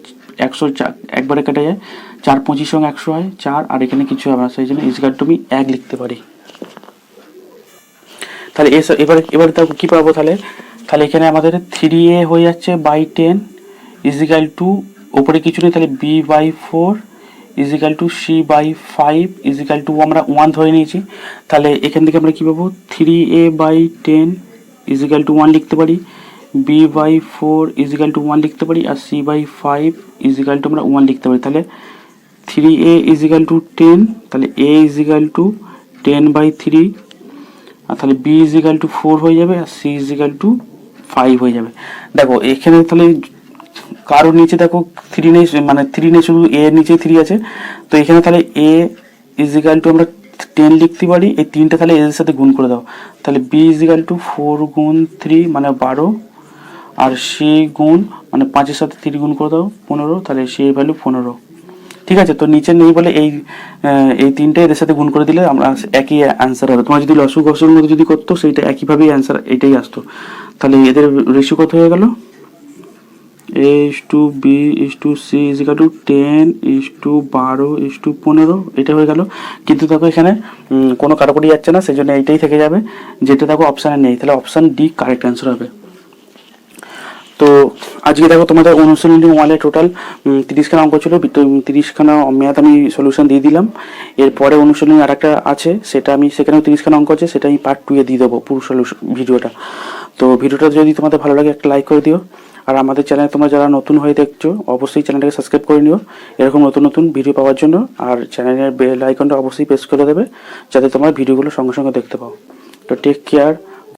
104 একবারে কেটে যায়, 4 25 সঙ্গে 100 হয় 4, আর এখানে কিছু হবে না সেই জন্য ইজিক্যাল টু আমি 1 লিখতে পারি। তাহলে এবার দেখো কী পাবো, তাহলে এখানে আমাদের 3a হয়ে যাচ্ছে বাই 10 ইজিক্যাল টু ওপরে কিছু নেই, তাহলে b/4 is equal two c/5 is equal two আমরা 1 ধরে নিয়েছি। তাহলে এখান থেকে আমরা কী পাবো, 3a/10 ইজিক্যাল টু 1 লিখতে পারি, b/4 ইজিক্যাল টু 1 লিখতে পারি, আর c/5 ইজিক্যাল টু আমরা 1 লিখতে পারি। তাহলে 3a ইজিক্যাল টু 10, তাহলে a ইজিক্যাল টু 10/3, আর তাহলে b ইজিক্যাল টু 4 হয়ে যাবে, আর c ইজিক্যাল টু 5 হয়ে যাবে। দেখো এখানে তাহলে কারোর নিচে দেখো 3 নেই, মানে 3 নেই, শুধু a এর নিচে 3 আছে। তো এখানে তাহলে a ইজিক্যাল টু আমরা 10 লিখতে পারি, এই 3টা তাহলে এর সাথে গুণ করে দাও, তাহলে b ইজিক্যাল টু 4 গুণ 3 মানে 12, আর c গুণ মানে 5-এর সাথে 3 গুণ করে দাও 15, তাহলে c এর ভ্যালু 15। ঠিক আছে, তো নিচে নেই বলে এই 3টে এদের সাথে গুণ করে দিলে আমরা একই অ্যান্সার হবে। তোমার যদি লসু গসুর মধ্যে যদি করতো সেইটা একইভাবেই অ্যান্সার এটাই আসতো। তাহলে এদের রেশিও কত হয়ে গেল, a/b/c ইজিক্যাল টু 10:12:15, এটা হয়ে গেল। কিন্তু দেখো এখানে কোনো কাটাকুটি যাচ্ছে না সেই জন্য এইটাই থেকে যাবে, যেটা দেখো অপশানে নেই, তাহলে অপশান ডি কারেক্ট অ্যান্সার হবে। তো আজকে দেখো তোমাদের অনুশীলনী ওয়ালে টোটাল 30খানা অঙ্ক ছিল, তো 30খানা ম্যাথ আমি সলিউশন দিয়ে দিলাম। এরপরে অনুশীলনী আর একটা আছে, সেটা আমি সেখানেও 30খানা অঙ্ক আছে, সেটা আমি পার্ট 2 দিয়ে দেবো পুরো সলিউশন ভিডিওটা। তো ভিডিওটা যদি তোমাদের ভালো লাগে একটা লাইক করে দিও, আর আমাদের চ্যানেলে তোমরা যারা নতুন হয়ে দেখছো অবশ্যই চ্যানেলটাকে সাবস্ক্রাইব করে নিও এরকম নতুন নতুন ভিডিও পাওয়ার জন্য, আর চ্যানেলের বেল আইকনটা অবশ্যই প্রেস করে দেবে যাতে তোমরা ভিডিওগুলো সঙ্গে সঙ্গে দেখতে পাও। তো টেক কেয়ার।